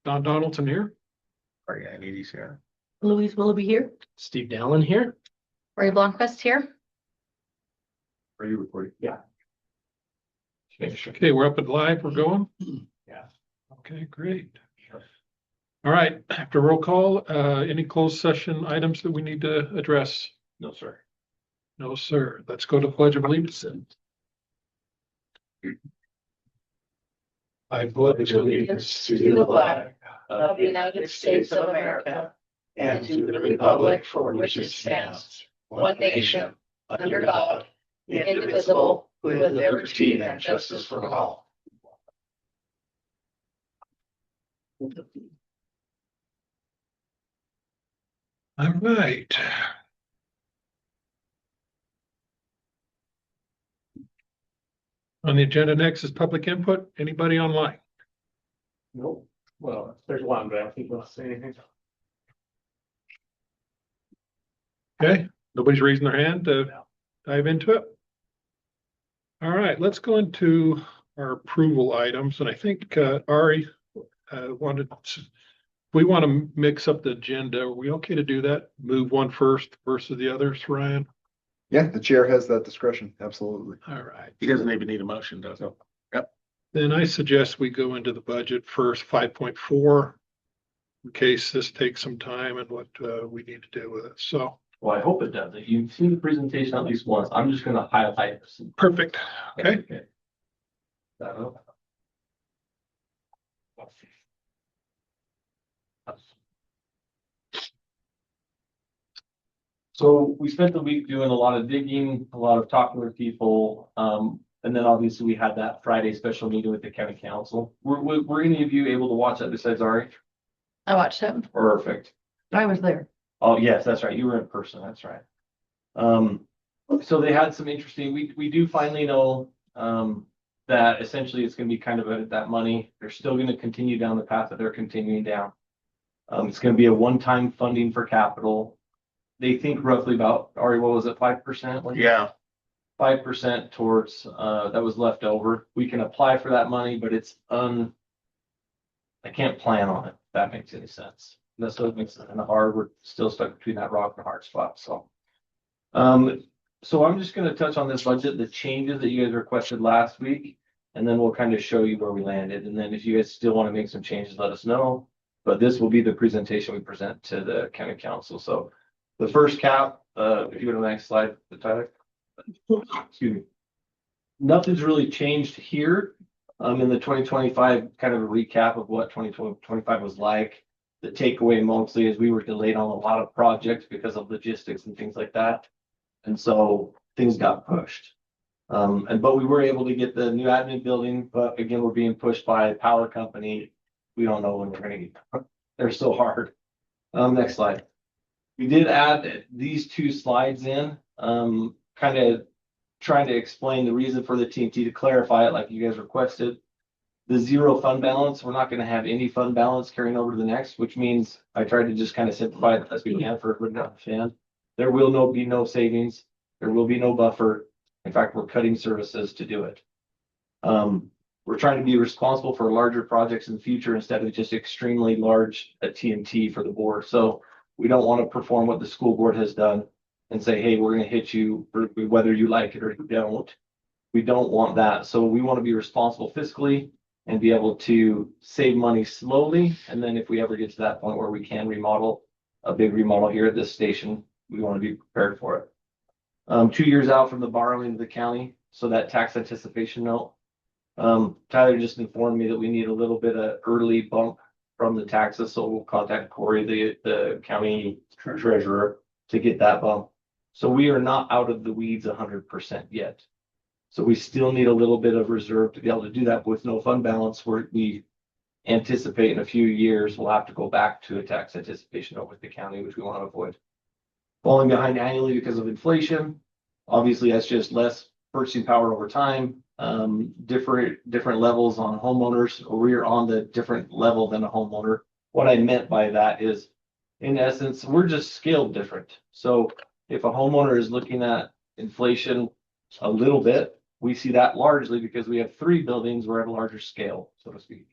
Don Donaldson here. Are Andy's here? Louise Willoughby here. Steve Dallin here. Ray Blomquist here. Are you recording? Yeah. Okay, we're up and live. We're going. Yeah. Okay, great. All right, after roll call, any closed session items that we need to address? No, sir. No, sir. Let's go to pledge of allegiance. I pledge allegiance to the flag of the United States of America and to the republic for which it stands, one nation, under God, indivisible, with liberty and justice for all. All right. On the agenda next is public input. Anybody online? Nope. Well, there's one, but I don't think we'll say anything. Okay, nobody's raising their hand to dive into it. All right, let's go into our approval items, and I think Ari we want to mix up the agenda. Are we okay to do that? Move one first versus the others, Ryan? Yeah, the chair has that discretion. Absolutely. All right. He doesn't even need a motion, does he? Then I suggest we go into the budget first, 5.4, in case this takes some time and what we need to do with it. So, Well, I hope it does. If you've seen the presentation at least once, I'm just gonna highlight this. perfect. Okay. That- So we spent the week doing a lot of digging, a lot of talking with people. And then obviously we had that Friday special meeting with the county council. Were any of you able to watch that besides Ari? I watched it. Perfect. I was there. Oh, yes, that's right. You were in person. That's right. So they had some interesting, we do finally know, that essentially it's gonna be kind of that money. They're still gonna continue down the path that they're continuing down. It's gonna be a one-time funding for capital. They think roughly about, Ari, what was it, 5%? Yeah. 5% towards, that was left over. We can apply for that money, but it's I can't plan on it, if that makes any sense. That's what makes it kind of hard. We're still stuck between that rock and a hard spot, so. So I'm just gonna touch on this budget, the changes that you guys requested last week, and then we'll kind of show you where we landed. And then if you guys still want to make some changes, let us know. But this will be the presentation we present to the county council. So the first cap, if you go to the next slide, Tyler. Excuse me. Nothing's really changed here. In the 2025, kind of a recap of what 2025 was like. The takeaway mostly is we were delayed on a lot of projects because of logistics and things like that. And so things got pushed. But we were able to get the new admin building, but again, we're being pushed by a power company. We don't know when we're gonna get, they're so hard. Next slide. We did add these two slides in, kind of trying to explain the reason for the TNT to clarify it like you guys requested. The zero fund balance, we're not gonna have any fund balance carrying over to the next, which means I tried to just kind of simplify it as we can for everyone to understand. There will be no savings. There will be no buffer. In fact, we're cutting services to do it. We're trying to be responsible for larger projects in the future instead of just extremely large TNT for the board. So we don't want to perform what the school board has done and say, hey, we're going to hit you whether you like it or you don't. We don't want that. So we want to be responsible fiscally and be able to save money slowly. And then if we ever get to that point where we can remodel a big remodel here at this station, we want to be prepared for it. 2 years out from the borrowing of the county, so that tax anticipation note. Tyler just informed me that we need a little bit of early bump from the taxes, so we'll contact Corey, the county treasurer, to get that bump. So we are not out of the weeds 100% yet. So we still need a little bit of reserve to be able to do that with no fund balance, where we anticipate in a few years we'll have to go back to a tax anticipation note with the county, which we want to avoid. Falling behind annually because of inflation. Obviously, that's just less purchasing power over time. Different levels on homeowners. We're on the different level than a homeowner. What I meant by that is, in essence, we're just scaled different. So if a homeowner is looking at inflation a little bit, we see that largely because we have 3 buildings. We're at a larger scale, so to speak.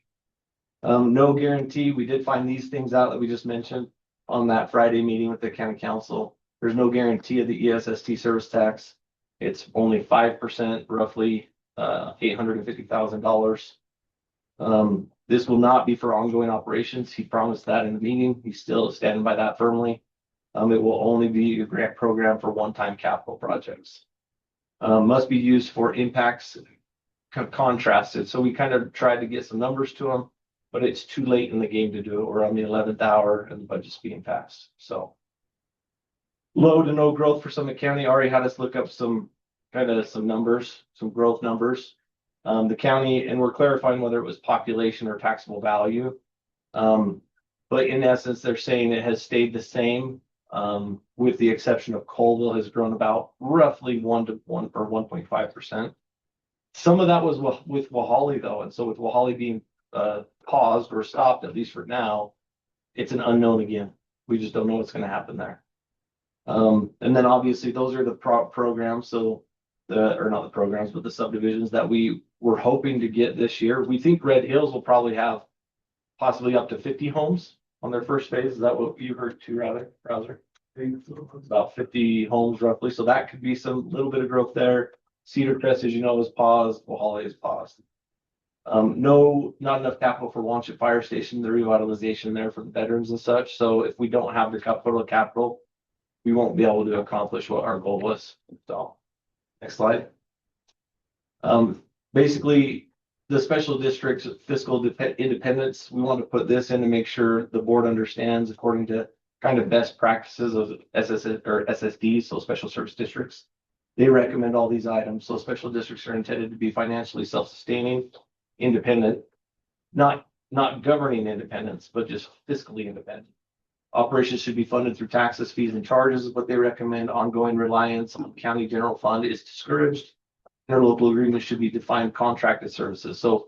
No guarantee. We did find these things out that we just mentioned on that Friday meeting with the county council. There's no guarantee of the ESST service tax. It's only 5%, roughly, $850,000. This will not be for ongoing operations. He promised that in the meeting. He's still standing by that firmly. It will only be a grant program for one-time capital projects. Must be used for impacts contrasted. So we kind of tried to get some numbers to them, but it's too late in the game to do it. We're on the 11th hour and the budget's being passed. So low to no growth for Summit County. Already had us look up some numbers, some growth numbers. The county, and we're clarifying whether it was population or taxable value. But in essence, they're saying it has stayed the same, with the exception of Colville has grown about roughly 1.5%. Some of that was with Wahali though. And so with Wahali being paused or stopped, at least for now, it's an unknown again. We just don't know what's going to happen there. And then obviously those are the programs. So or not the programs, but the subdivisions that we were hoping to get this year. We think Red Hills will probably have possibly up to 50 homes on their first phase. Is that what you heard too, Rouser? About 50 homes roughly. So that could be some little bit of growth there. Cedar Crest, as you know, is paused. Wahali is paused. Not enough capital for Wanchip Fire Station, the revitalization there for the veterans and such. So if we don't have the capital, we won't be able to accomplish what our goal was. So next slide. Basically, the special district's fiscal independence, we want to put this in to make sure the board understands according to kind of best practices of SSDs, so special service districts. They recommend all these items. So special districts are intended to be financially self-sustaining, independent, not governing independence, but just fiscally independent. Operations should be funded through taxes, fees, and charges is what they recommend. Ongoing reliance on the county general fund is discouraged. Interlocal agreements should be defined contracted services. So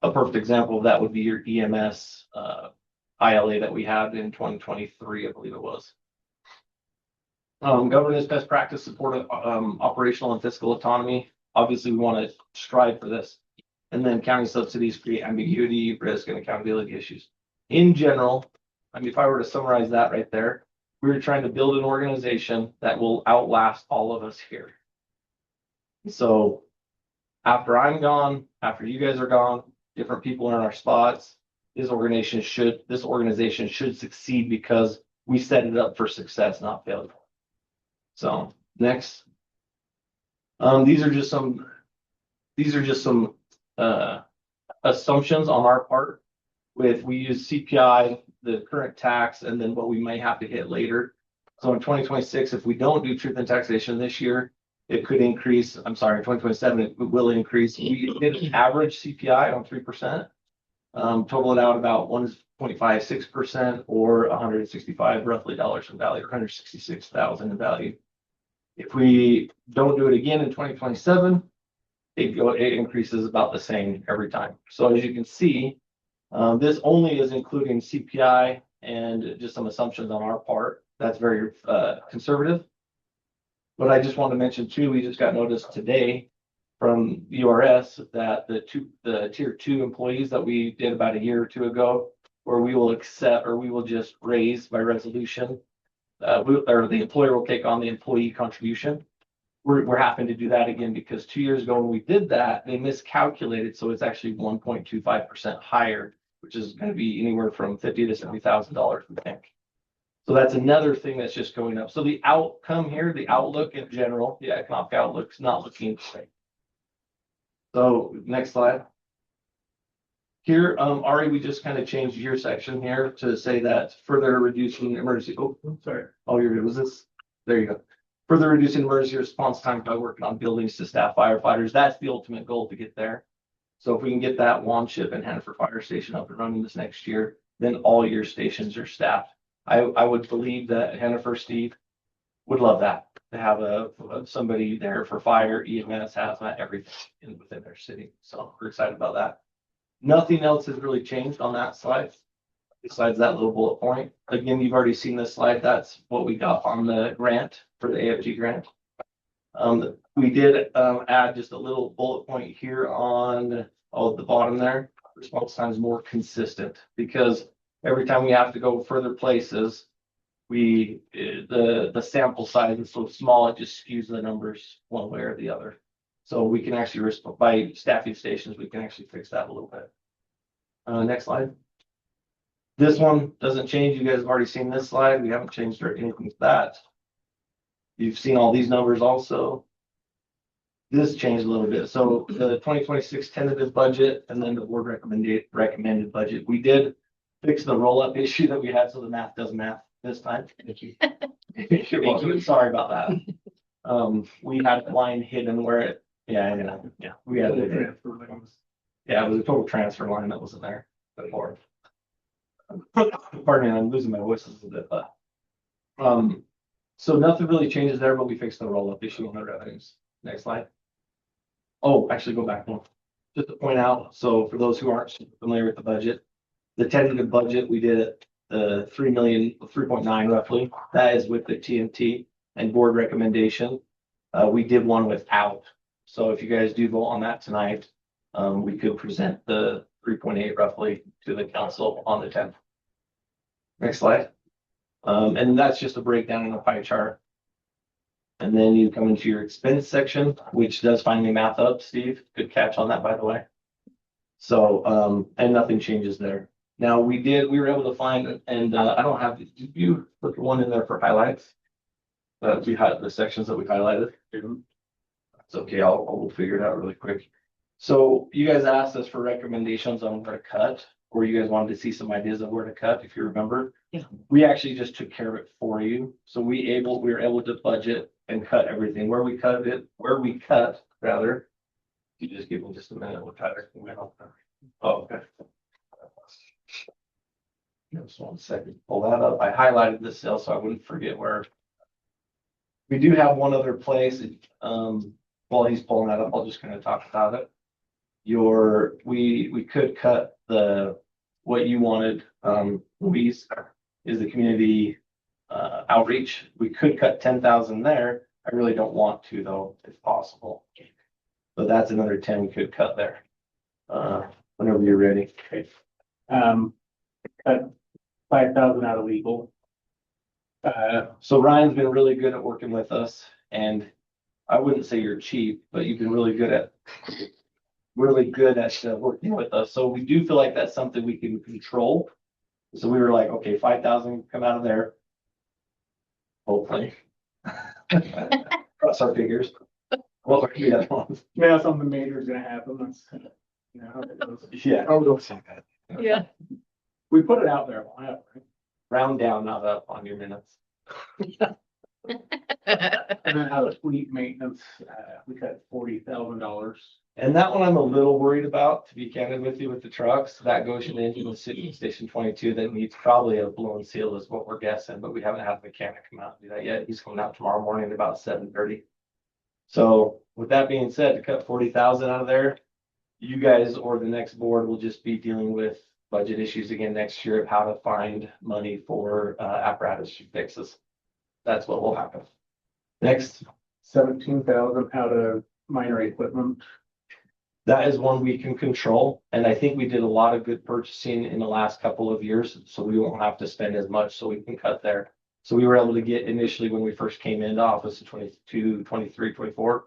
a perfect example of that would be your EMS ILA that we had in 2023, I believe it was. Governance best practice support operational and fiscal autonomy. Obviously, we want to strive for this. And then county subsidies create ambiguity, risk, and accountability issues. In general, I mean, if I were to summarize that right there, we're trying to build an organization that will outlast all of us here. So after I'm gone, after you guys are gone, different people are in our spots, this organization should succeed because we set it up for success, not failure. So next, these are just some assumptions on our part. We use CPI, the current tax, and then what we might have to hit later. So in 2026, if we don't do truth and taxation this year, it could increase. I'm sorry, in 2027, it will increase. We did an average CPI on 3%. Total it out about 1.56% or 165 roughly dollars in value, or 166,000 in value. If we don't do it again in 2027, it increases about the same every time. So as you can see, this only is including CPI and just some assumptions on our part. That's very conservative. But I just want to mention too, we just got notice today from URS that the tier 2 employees that we did about a year or two ago, where we will accept or we will just raise by resolution, or the employer will take on the employee contribution. We're having to do that again because 2 years ago when we did that, they miscalculated. So it's actually 1.25% higher, which is going to be anywhere from $50,000 to $70,000, we think. So that's another thing that's just going up. So the outcome here, the outlook in general, the economic outlook is not looking great. So next slide. Here, Ari, we just kind of changed your section here to say that further reducing emergency. Oh, sorry. Oh, you're good. Was this? There you go. Further reducing emergency response time by working on buildings to staff firefighters. That's the ultimate goal to get there. So if we can get that Wanchip and Hannaford Fire Station up and running this next year, then all your stations are staffed. I would believe that Hannaford Steve would love that, to have somebody there for fire, EMS, hazmat, everything within their city. So we're excited about that. Nothing else has really changed on that slide besides that little bullet point. Again, you've already seen this slide. That's what we got on the grant for the AFG grant. We did add just a little bullet point here on the bottom there. response time is more consistent because every time we have to go further places, the sample size is so small, it just skews the numbers one way or the other. So we can actually respond by staffing stations, we can actually fix that a little bit. Next slide. This one doesn't change. You guys have already seen this slide. We haven't changed anything with that. You've seen all these numbers also. This changed a little bit. So the 2026 tentative budget and then the board recommended budget. We did fix the roll-up issue that we had, so the math does math this time. Thank you. You're welcome. Sorry about that. We had a line hidden where it, yeah, we had it. Yeah, it was a total transfer line that wasn't there before. Pardon me, I'm losing my voice a little bit, but. So nothing really changes there, but we fixed the roll-up issue on the revenues. Next slide. Oh, actually go back one. Just to point out, so for those who aren't familiar with the budget, the tentative budget, we did it, 3.9 roughly. That is with the TNT and board recommendation. We did one without. So if you guys do vote on that tonight, we could present the 3.8 roughly to the council on the 10th. Next slide. And that's just a breakdown in the pie chart. And then you come into your expense section, which does finally math up, Steve. Good catch on that, by the way. So, and nothing changes there. Now we were able to find, and I don't have, did you put one in there for highlights? We had the sections that we highlighted. It's okay, we'll figure it out really quick. So you guys asked us for recommendations on where to cut, or you guys wanted to see some ideas of where to cut, if you remember. Yeah. We actually just took care of it for you. So we were able to budget and cut everything. Where we cut, rather. You just give me just a minute, we'll try to. Oh, okay. Just 1 second, pull that up. I highlighted this cell so I wouldn't forget where. We do have one other place, while he's pulling that up, I'll just kind of talk about it. We could cut what you wanted, Louise, is the community outreach. We could cut 10,000 there. I really don't want to though, if possible. But that's another 10 we could cut there. Whenever you're ready. Okay. Cut 5,000 out of legal. So Ryan's been really good at working with us, and I wouldn't say you're cheap, but you've been really good at working with us. So we do feel like that's something we can control. So we were like, okay, 5,000 come out of there. Hopefully. Cross our fingers. What were the other ones? Yeah, something major is gonna happen. That's, you know, how it goes. Yeah, Oh, don't say that. Yeah. We put it out there a while, right? round down, not up on your minutes. And then out of fleet maintenance, we cut $40,000. And that one I'm a little worried about, to be candid with you, with the trucks. That goes into the city station 22 that needs probably a blown seal is what we're guessing, but we haven't had the mechanic come out and do that yet. He's coming out tomorrow morning at about 7:30. So with that being said, to cut 40,000 out of there, you guys or the next board will just be dealing with budget issues again next year of how to find money for apparatus fixes. That's what will happen. Next. 17,000 out of minor equipment. That is one we can control, and I think we did a lot of good purchasing in the last couple of years, so we won't have to spend as much, so we can cut there. So we were able to get initially when we first came into office in 22, 23, 24,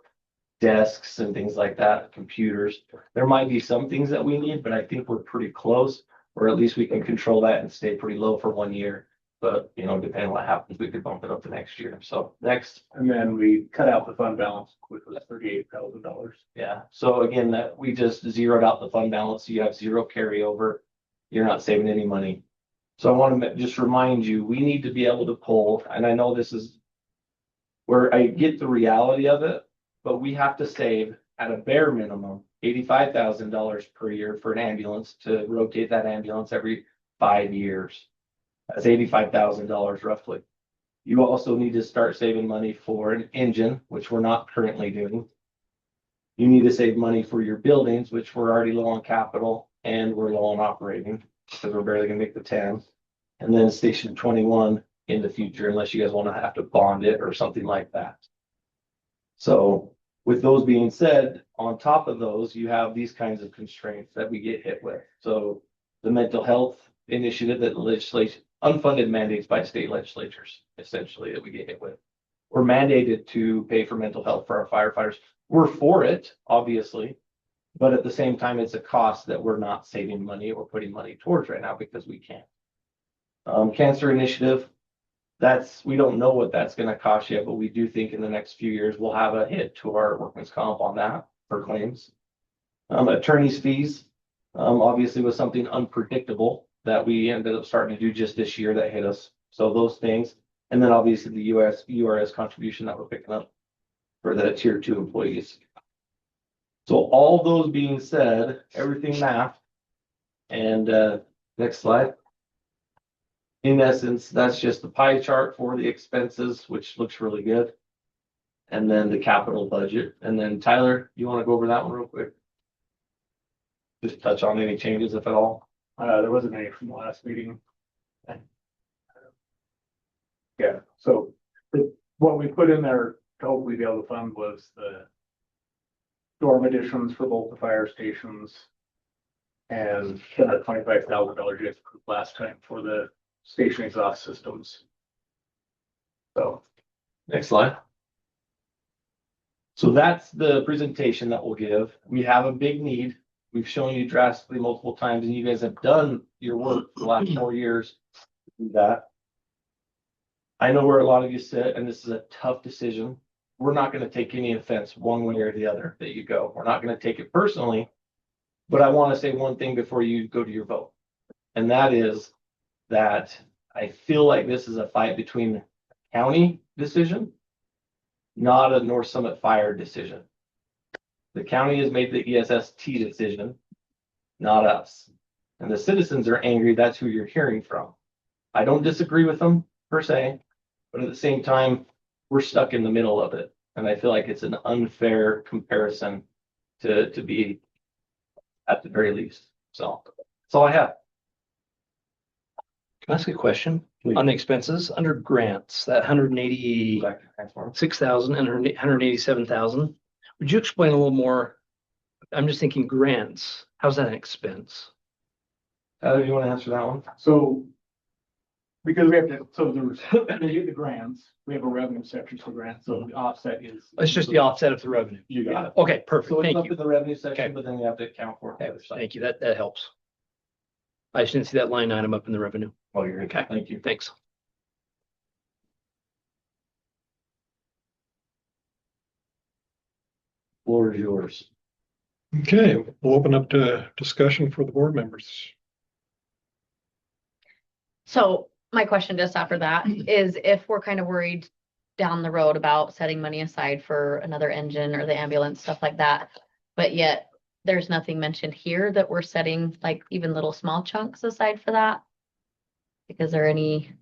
desks and things like that, computers. There might be some things that we need, but I think we're pretty close, or at least we can control that and stay pretty low for 1 year. But, you know, depending on what happens, we could bump it up the next year. So next. And then we cut out the fund balance, which was $38,000. Yeah, so again, that we just zeroed out the fund balance, so you have zero carryover. You're not saving any money. So I want to just remind you, we need to be able to pull, and I know this is where I get the reality of it, but we have to save at a bare minimum $85,000 per year for an ambulance to rotate that ambulance every 5 years. That's $85,000 roughly. You also need to start saving money for an engine, which we're not currently doing. You need to save money for your buildings, which we're already low on capital and we're low on operating because we're barely gonna make the 10. And then station 21 in the future, unless you guys want to have to bond it or something like that. So with those being said, on top of those, you have these kinds of constraints that we get hit with. So the mental health initiative that legislation, unfunded mandates by state legislatures, essentially, that we get hit with. We're mandated to pay for mental health for our firefighters. We're for it, obviously, but at the same time, it's a cost that we're not saving money or putting money towards right now because we can't. Cancer initiative, we don't know what that's gonna cost yet, but we do think in the next few years, we'll have a hit to our workman's comp on that for claims. Attorney's fees, obviously was something unpredictable that we ended up starting to do just this year that hit us. So those things, and then obviously the URS contribution that we're picking up for the tier 2 employees. So all those being said, everything math, and next slide. In essence, that's just the pie chart for the expenses, which looks really good. And then the capital budget. And then Tyler, you want to go over that one real quick? Just touch on any changes, if at all. There wasn't any from the last meeting. Yeah, so what we put in there to hopefully be able to fund was the dorm additions for both the fire stations. And $25,000 just last time for the station exhaust systems. So. Next slide. So that's the presentation that we'll give. We have a big need. We've shown you drastically multiple times, and you guys have done your work for the last 4 years to do that. I know where a lot of you sit, and this is a tough decision. We're not going to take any offense one way or the other that you go. We're not going to take it personally, but I want to say one thing before you go to your vote. And that is that I feel like this is a fight between a county decision, not a North Summit Fire decision. The county has made the ESST decision, not us. And the citizens are angry. That's who you're hearing from. I don't disagree with them per se, but at the same time, we're stuck in the middle of it. And I feel like it's an unfair comparison to be at the very least. So that's all I have. Can I ask a question Please. on the expenses under grants, that Back to transform. 186,000 and 187,000? Would you explain a little more? I'm just thinking grants. How's that an expense? You want to answer that one? So. Because we have to, so there's, they get the grants, we have a revenue section for grants, so the offset is. It's just the offset of the revenue. You got it. Okay, perfect. So it's Thank up you. in the revenue Okay. section, but then you have to account for it. on the other side. Thank you. That helps. I just didn't see that line item up in the revenue. Oh, you're Okay. Thank you. Thanks. Floor is yours. Okay, we'll open up to discussion for the board members. So my question just after that is if we're kind of worried down the road about setting money aside for another engine or the ambulance, stuff like that, but yet there's nothing mentioned here that we're setting like even little small chunks aside for that? Because there any,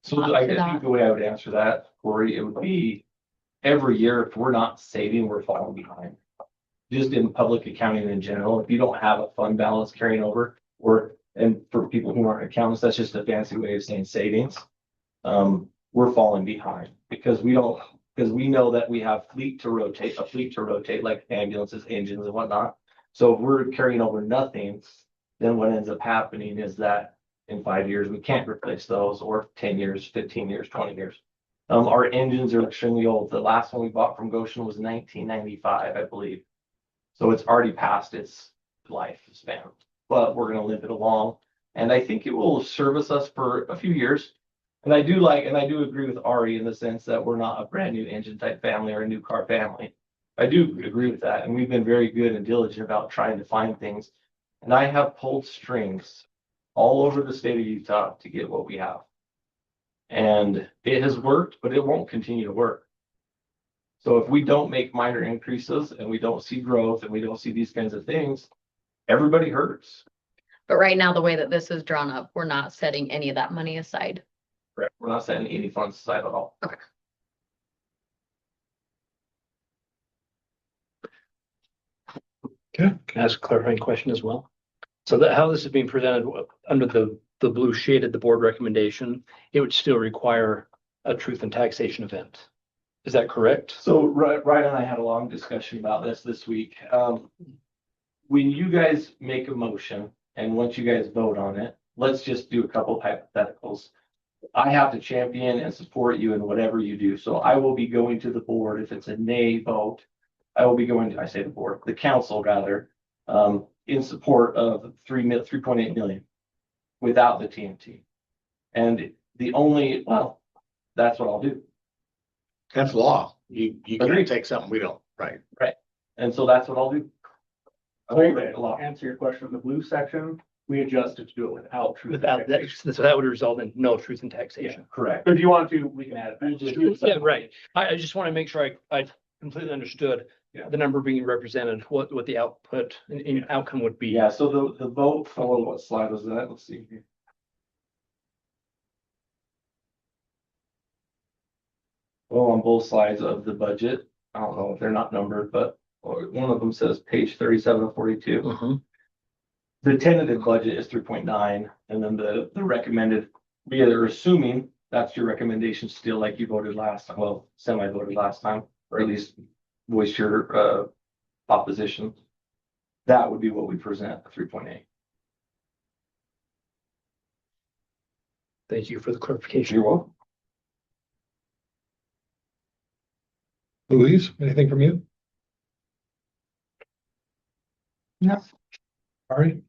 So Not I for that. think the way I would answer that, Corey, it would be every year, if we're not saving, we're falling behind. Just in public accounting in general, if you don't have a fund balance carrying over, and for people who aren't accountants, that's just a fancy way of saying savings. We're falling behind because we know that we have a fleet to rotate like ambulances, engines and whatnot. So if we're carrying over nothing, then what ends up happening is that in 5 years, we can't replace those, or 10 years, 15 years, 20 years. Our engines are extremely old. The last one we bought from Goshen was 1995, I believe. So it's already past its lifespan, but we're gonna limp it along. And I think it will service us for a few years. And I do agree with Ari in the sense that we're not a brand new engine type family or a new car family. I do agree with that. And we've been very good and diligent about trying to find things. And I have pulled strings all over the state of Utah to get what we have. And it has worked, but it won't continue to work. So if we don't make minor increases and we don't see growth and we don't see these kinds of things, everybody hurts. but right now, the way that this is drawn up, we're not setting any of that money aside. Correct. We're not setting any funds aside at all. Okay, Can I ask a clarifying question as well? So that how this is being presented under the blue shaded, the board recommendation, it would still require a truth and taxation event. Is that correct? So Ryan and I had a long discussion about this week. When you guys make a motion and once you guys vote on it, let's just do a couple hypotheticals. I have to champion and support you in whatever you do. So I will be going to the board. If it's a nay vote, I will be going to, I say the board, the council rather, in support of 3.8 million without the TNT. And well, that's what I'll do. That's law. You Agreed. can't take something we don't, right? And so that's what I'll do. I So won't break the law. to answer your question, the blue section, we adjusted to do it without truth. Without that, so that would result in no truth in taxation. Correct. If you want to, we can add it back. Yeah, right. I just want to make sure I completely understood Yeah. the number being represented, what the output and outcome would be. Yeah, so the vote for what slide was that? Let's see here. Well, on both sides of the budget, I don't know if they're not numbered, but one of them says page 37 of 42. Mhm. The tentative budget is 3.9, and then the recommended, we are assuming that's your recommendation still like you voted last time, well, semi-voted last time, or at least voiced your opposition. That would be what we present, 3.8. Thank you for the clarification. You're welcome. Louise, anything from you? No. Ari?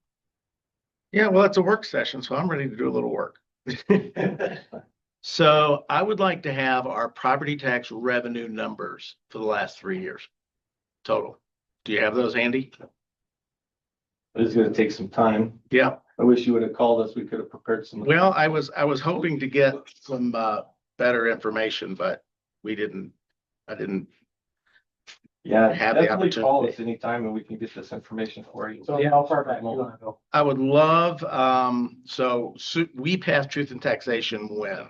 Yeah, well, it's a work session, so I'm ready to do a little work. So I would like to have our property tax revenue numbers for the last 3 years. Total. Do you have those handy? It's gonna take some time. Yeah. I wish you would have called us. We could have prepared some. Well, I was hoping to get some better information, but I didn't. Yeah, have the definitely call opportunity. us anytime and we can get this information for you. So how far back do you wanna go? I would love, so we passed truth and taxation when?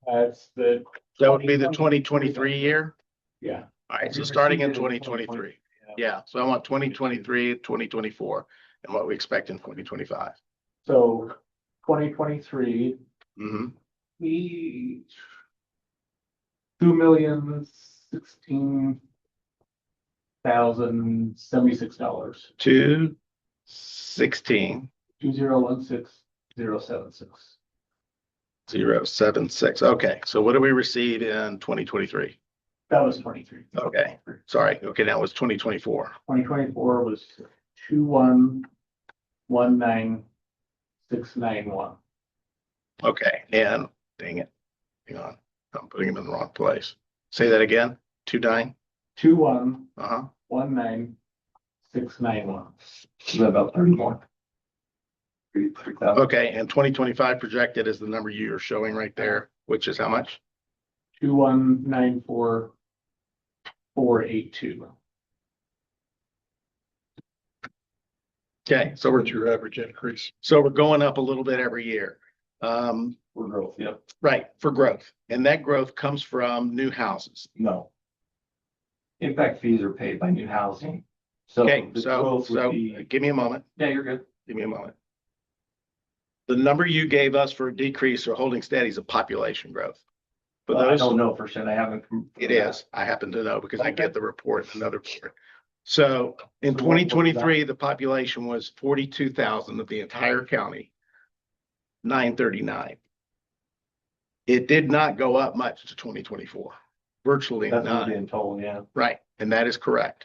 It's the. That would be the 2023 year? Yeah. All right, so We starting in received it in 2023. 2020. Yeah, so I want 2023, 2024, and what we expect in 2025. So 2023, Mm-hmm. we. 2,016,076. 216. 2016076. 076. Okay, so what do we receive in 2023? That was 23. Okay, sorry. Okay, now it's 2024. 2024 was 2119691. Okay, and dang it. Hang on, I'm putting them in the wrong place. Say that again. 29. 2119691. Is that about 30 more? 30,000. Okay, and 2025 projected is the number you're showing right there, which is how much? 2194482. Okay, so What's your average increase? we're going up a little bit every year. For growth, yep. Right, for growth. And that growth comes from new houses. No. Impact fees are paid by new housing. So Okay, the so growth would be, give me a moment. yeah, you're good. Give me a moment. The number you gave us for a decrease or holding steady is a population growth. For Well, I those, don't know for sure. I haven't. it is. I happen to know because I get the report, another report. So in So what was that? 2023, the population was 42,000 of the entire county, 939. It did not go up much to 2024, virtually That's what none. being told, yeah. Right, and that is correct.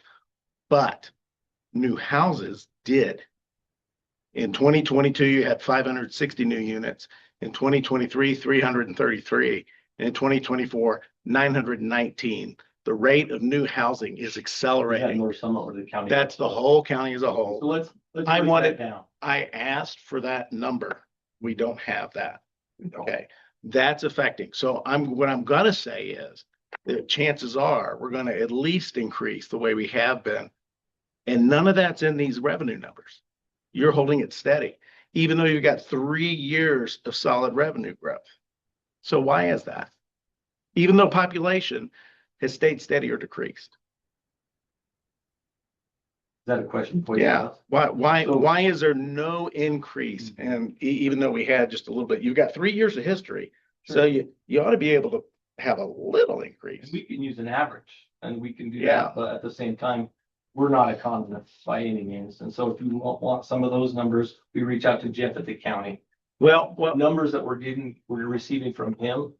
But new houses did. In 2022, you had 560 new units. In 2023, 333. And in 2024, 919. The rate of new housing is We had accelerating. North Summit or the county. That's the whole county as a So whole. let's I break want that it- down. I asked for that number. We don't have that. Okay, that's affecting. So what I'm gonna say is that chances are we're gonna at least increase the way we have been. And none of that's in these revenue numbers. You're holding it steady, even though you've got 3 years of solid revenue growth. So why is that? Even though population has stayed steady or decreased. Is that a question for you? Yeah, why So- is there no increase? And even though we had just a little bit, you've got 3 years of history. So you ought to be able to have a little increase. And we can use an average and we can do Yeah. that, but at the same time, we're not economists by any means. And so if you want some of those numbers, we reach out to Jeff at the county. Well, Numbers that we're receiving from him.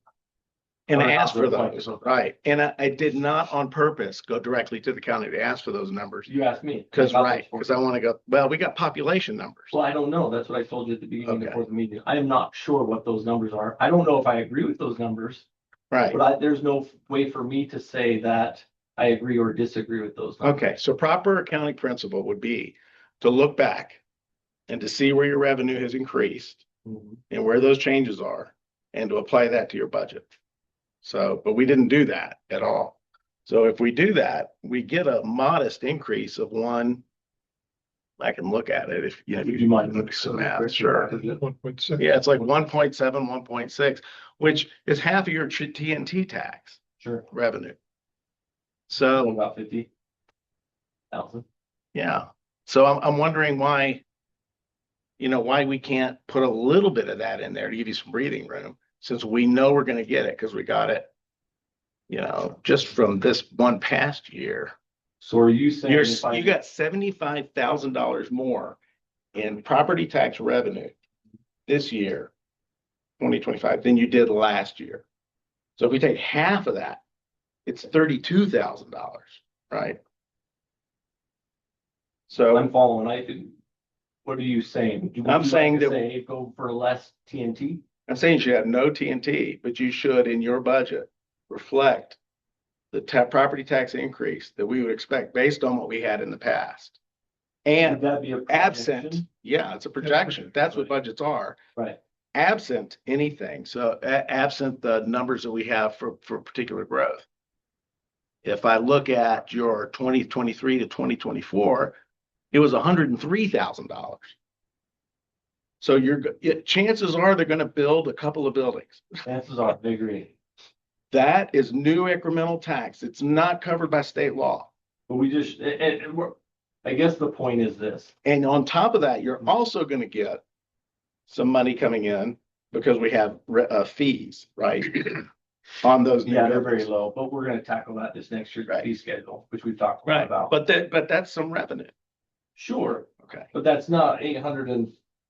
and Or ask for not really those, like- right? And I did not on purpose go directly to the county to ask for those numbers. You asked me. Because, about right, those because I want to go, well, we got population numbers. Well, I don't know. That's what I told you at the beginning Okay. before the meeting. I am not sure what those numbers are. I don't know if I agree with those numbers, Right. but there's no way for me to say that I agree or disagree with those. numbers. Okay, so proper accounting principle would be to look back and to see where your revenue has increased Mhm. and where those changes are and to apply that to your budget. So, but we didn't do that at all. So if we do that, we get a modest increase of one. I can look at it if, you know, Would you mind? look at some math, sure. 1.6. Yeah, it's like 1.7, 1.6, which is half of your TNT tax Sure. revenue. So, About 50,000. yeah, so I'm wondering why, why we can't put a little bit of that in there to give you some breathing room, since we know we're gonna get it, because we got it, just from this one past year. So are you saying? You're, if I- you got $75,000 more in property tax revenue this year, 2025, than you did last year. So if we take half of that, it's $32,000, right? So I'm following. What are you saying? Would you I'm like saying to that- say go for less TNT? I'm saying you should have no TNT, but you should in your budget reflect the property tax increase that we would expect based on what we had in the past. Would And that be a absent, projection? yeah, it's a projection. That's what budgets are. Right. Absent anything, so absent the numbers that we have for particular growth. If I look at your 2023 to 2024, it was $103,000. So chances are they're gonna build a couple of buildings. Chances are, I agree. That is new incremental tax. It's not covered by state law. But we just, I guess the point is this. And on top of that, you're also gonna get some money coming in because we have fees, right? On those. new Yeah, they're very buildings. low, but we're gonna tackle that this next year's Right. fee schedule, which we've talked a lot Right, about. but that's some revenue. Sure, Okay. but that's not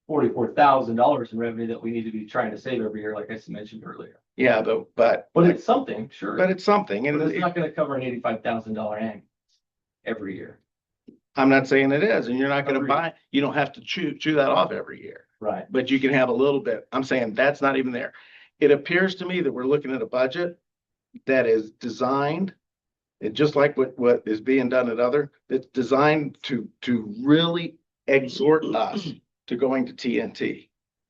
$844,000 in revenue that we need to be trying to save every year, like I mentioned earlier. Yeah, but But it's something, sure. but it's something, and But it's not gonna cover an $85,000 ambulance every year. I'm not saying it is, and you're not gonna Agreed. you don't have to chew that off every year, Right. but you can have a little bit. I'm saying that's not even there. It appears to me that we're looking at a budget that is designed, and just like what is being done at it's designed to really exhort us to going to TNT,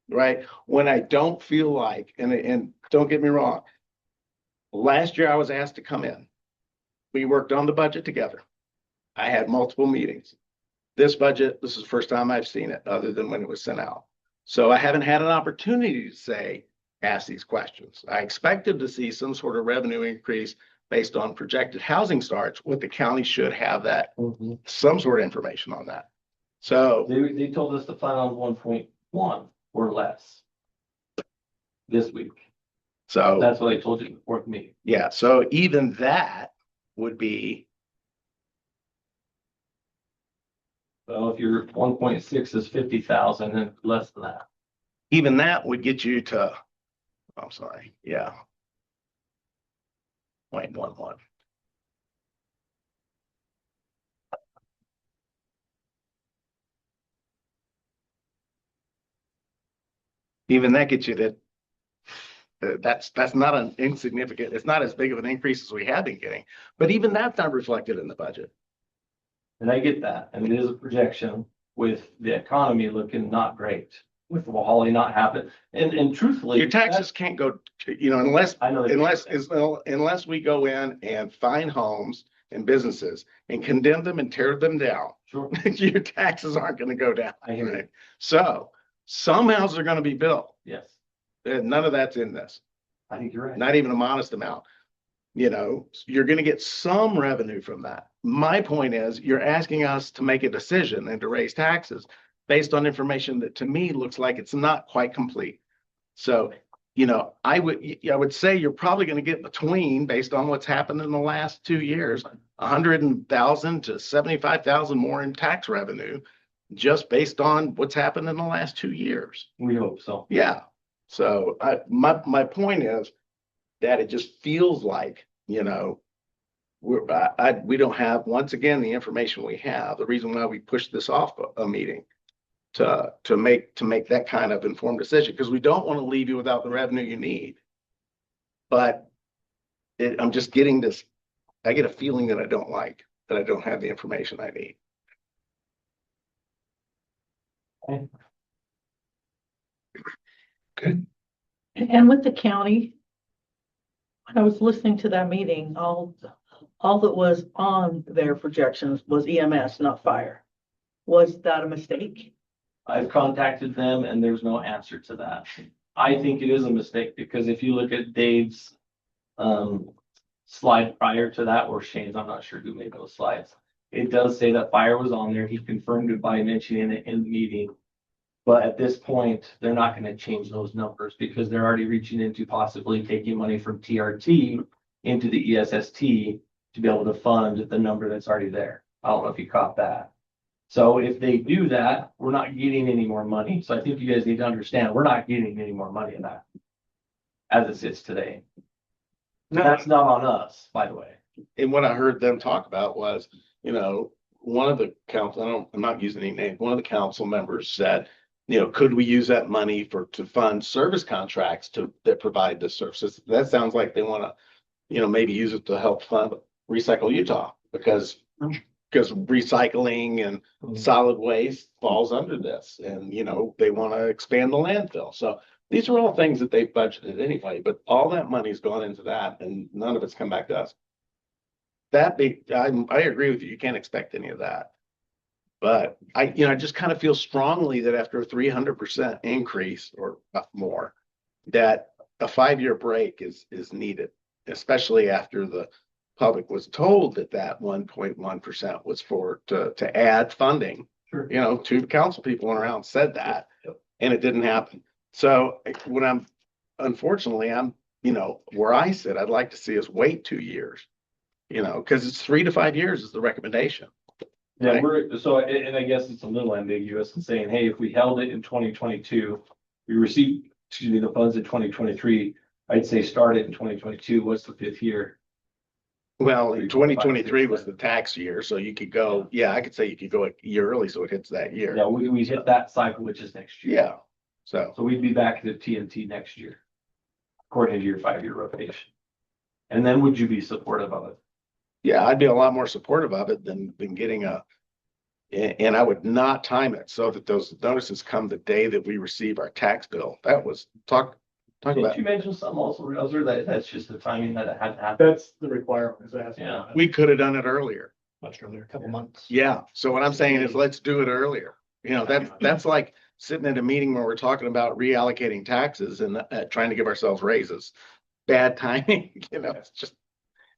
right? When I don't feel like, and don't get me wrong, last year I was asked to come in. We worked on the budget together. I had multiple meetings. This budget, this is the first time I've seen it, other than when it was sent out. So I haven't had an opportunity to ask these questions. I expected to see some sort of revenue increase based on projected housing starts. What the county should have that, some sort of information on that. So, They told us to plan on 1.1 or less this week. so, That's what I told you before the meeting. yeah, so even that would be, So if your 1.6 is 50,000 and less than that. even that would get you to, I'm sorry, yeah. 0.11. Even that gets you that. That's not an insignificant, it's not as big of an increase as we have been getting, but even that's not reflected in the budget. And I get that. And it is a projection with the economy looking not great, with Wally not happening. And truthfully. Your taxes can't go, unless I know. unless we go in and find homes and businesses and condemn them and tear them down, Sure, your taxes aren't gonna go down. I hear you. right? So some houses are gonna be built, Yes, and none of that's in this, I think you're right. not even a modest amount. You're gonna get some revenue from that. My point is, you're asking us to make a decision and to raise taxes based on information that to me looks like it's not quite complete. So you know, I would say you're probably gonna get between, based on what's happened in the last 2 years, 100,000 to 75,000 more in tax revenue, just based on what's happened in the last 2 years. We hope so. Yeah, so my point is that it just feels like, you know, we don't have, once again, the information we have, the reason why we pushed this off a meeting to make that kind of informed decision, because we don't want to leave you without the revenue you need. But I'm just getting this, I get a feeling that I don't like, that I don't have the information I need. Okay, And with the county, when I was listening to that meeting, all that was on their projections was EMS, not fire. Was that a mistake? I've contacted them and there's no answer to that. I think it is a mistake because if you look at Dave's slide prior to that, or Shane's, I'm not sure who made those slides. It does say that fire was on there. He confirmed it by mentioning it in the meeting. But at this point, they're not going to change those numbers because they're already reaching into possibly taking money from TRT into the ESST to be able to fund the number that's already there. I don't know if you caught that. So if they do that, we're not getting any more money. So I think you guys need to understand, we're not getting any more money in that as it sits today. That's not on us, by the way. And what I heard them talk about was, you know, one of the council, I'm not using any names, one of the council members said, you know, could we use that money to fund service contracts that provide the services? That sounds like they want to, you know, maybe use it to help fund Recycle Utah, because recycling and solid waste falls under this, and, you know, they want to expand the landfill. So these are all things that they've budgeted anyway, but all that money's gone into that and none of it's come back to us. I agree with you. You can't expect any of that. But I just kind of feel strongly that after a 300% increase or more, that a 5-year break is needed, especially after the public was told that 1.1% was to add funding. Sure. You know, 2 council people went around and said that, and it didn't happen. So unfortunately, you know, where I sit, I'd like to see us wait 2 years, you know, because it's 3 to 5 years is the recommendation. Yeah, Right. and I guess it's a little ambiguous in saying, hey, if we held it in 2022, we received, the funds in 2023, I'd say start it in 2022. What's the 5th year? Well, 3, 4, 5, 6, 2023 was the 7. tax year, so you could go, I could say you could go a year early, so it hits that year. Yeah, we hit that cycle, which is next year. Yeah, so, So we'd be back to TNT next year, according to your 5-year rotation. And then would you be supportive of it? yeah, I'd be a lot more supportive of it than getting and I would not time it so that those notices come the day that we receive our tax bill. That was, talk Didn't about, you mention something also, Rouser, that that's just the timing that it had to happen? That's the requirement. Yeah. we could have done it earlier. Much earlier, a couple months. Yeah, so what I'm saying is let's do it earlier. You know, that's like sitting at a meeting where we're talking about reallocating taxes and trying to give ourselves raises. Bad timing, you know,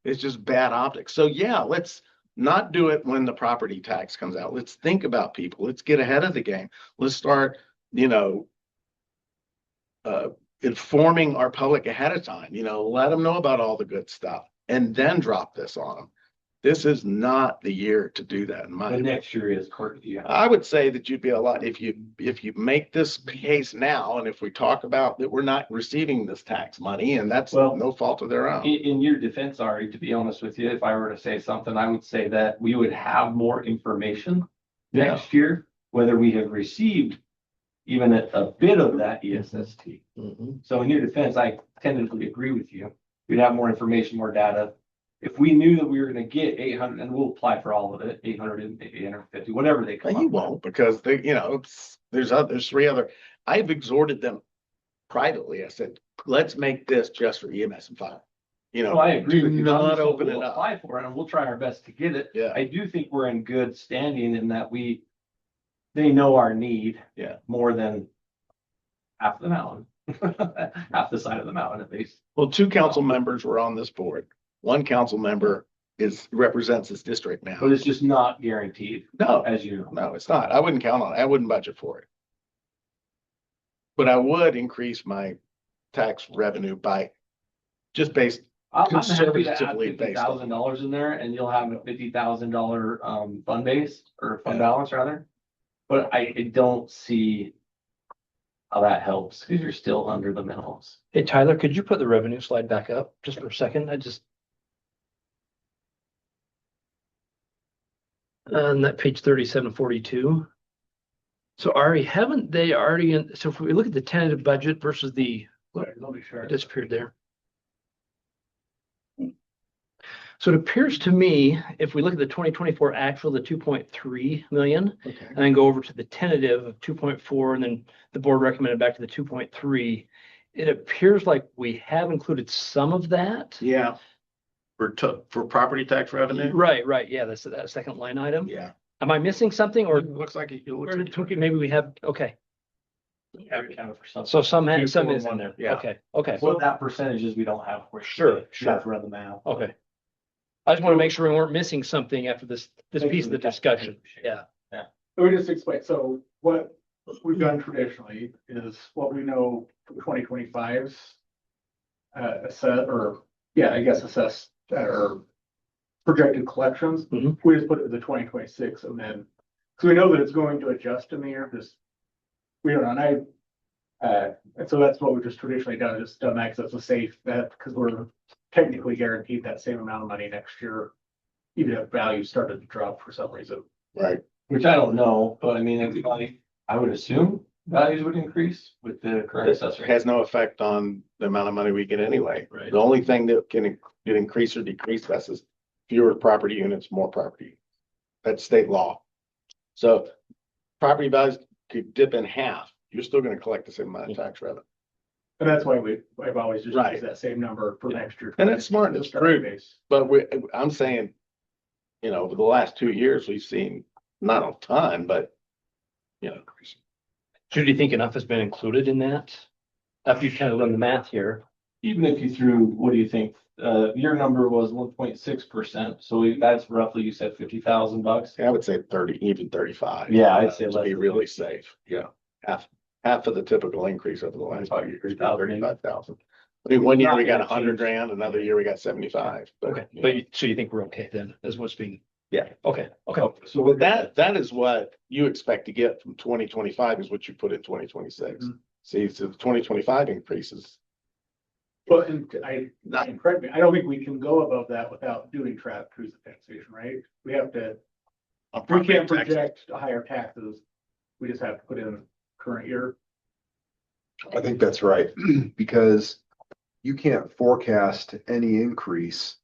it's just bad optics. So yeah, let's not do it when the property tax comes out. Let's think about people. Let's get ahead of the game. Let's start, you know, informing our public ahead of time, you know, let them know about all the good stuff and then drop this on them. This is not the year to do that in my The opinion. next year is court, yeah. I would say that you'd be a lot, if you make this case now, and if we talk about that we're not receiving this tax money, and that's Well, no fault of their own. In your defense, Ari, to be honest with you, if I were to say something, I would say that we would have more information next year, whether we have received even a bit of that ESST. Mhm. So in your defense, I tentatively agree with you. We'd have more information, more data. If we knew that we were gonna get 800, and we'll apply for all of it, 800 and 850, whatever they come And up you with. won't, because they, you know, there's 3 other, I've exhorted them privately. I said, let's make this just for EMS and fire. You know, No, I agree do with you. not So open we'll it up. Apply for it and we'll try our best to get it. Yeah. I do think we're in good standing in that they know our need. Yeah. More than half the mountain, half the side of the mountain at least. Well, 2 council members were on this board. 1 council member represents this district now. But it's just not guaranteed, No, as you know. no, it's not. I wouldn't count on it. I wouldn't budget for it. But I would increase my tax revenue by, just based, I'm happy to add Conservatively based on- $50,000 in there and you'll have a $50,000 fund base or fund balance rather. But I don't see how that helps because you're still under the minimums. Hey, Tyler, could you put the revenue slide back up just for a second? On that page 3742. So Ari, haven't they already, so if we look at the tentative budget versus the, Let me share. it disappeared there. So it appears to me, if we look at the 2024 actual, the 2.3 million, okay, and then go over to the tentative of 2.4, and then the board recommended back to the 2.3, it appears like we have included some of that. yeah. For property tax revenue? Right, yeah, that's that second line item. Yeah. Am I missing something, or It looks like it looks or like. maybe we have, okay, Have accounted for some. so some Two, is four, in one, there, yeah. okay, What that percentage is, we don't have. Sure, You have to run the math. okay. I just want to make sure we weren't missing something after this piece of the discussion, yeah. Let me just explain. So what we've done traditionally is what we know for 2025's assess or projected collections. Mhm. We just put it in the 2026 and then, so we know that it's going to adjust in the year, because we don't know. And so that's what we've just traditionally done, just done that because it's a safe bet, because we're technically guaranteed that same amount of money next year, even if values started to drop for some reason. Right. Which I don't know, but I mean, everybody, I would assume values would increase with the current assessor. It has no effect on the amount of money we get anyway. Right. The only thing that can increase or decrease that is fewer property units, more property. That's state law. So property values could dip in half. You're still gonna collect the same amount of tax revenue. And that's why I've always just Right. used that same number for next year. And it's smart and it's prudent. But I'm saying, over the last 2 years, we've seen not a ton, but increase. So do you think enough has been included in that? After you kind of run the math here, Even if you threw, what do you think? Your number was 1.6%, so that's roughly, you said $50,000. I would say 30, even 35. Yeah, I'd say To less be than really 50. safe, yeah. Half of the typical increase over the last 5 years, 35,000. 35,000. I mean, one year we got Not gonna 100 change. grand, another year we got 75. okay, so you think we're okay then, as what's being? Yeah. Okay, So with that is what you expect to get from 2025 is what you put in 2026. Mhm. See, so the 2025 increases. But correct me, I don't think we can go above that without doing trap cruise taxation, right? We have to, we can't project higher taxes. We just have to put in current year. I think that's right, because you can't forecast any increase,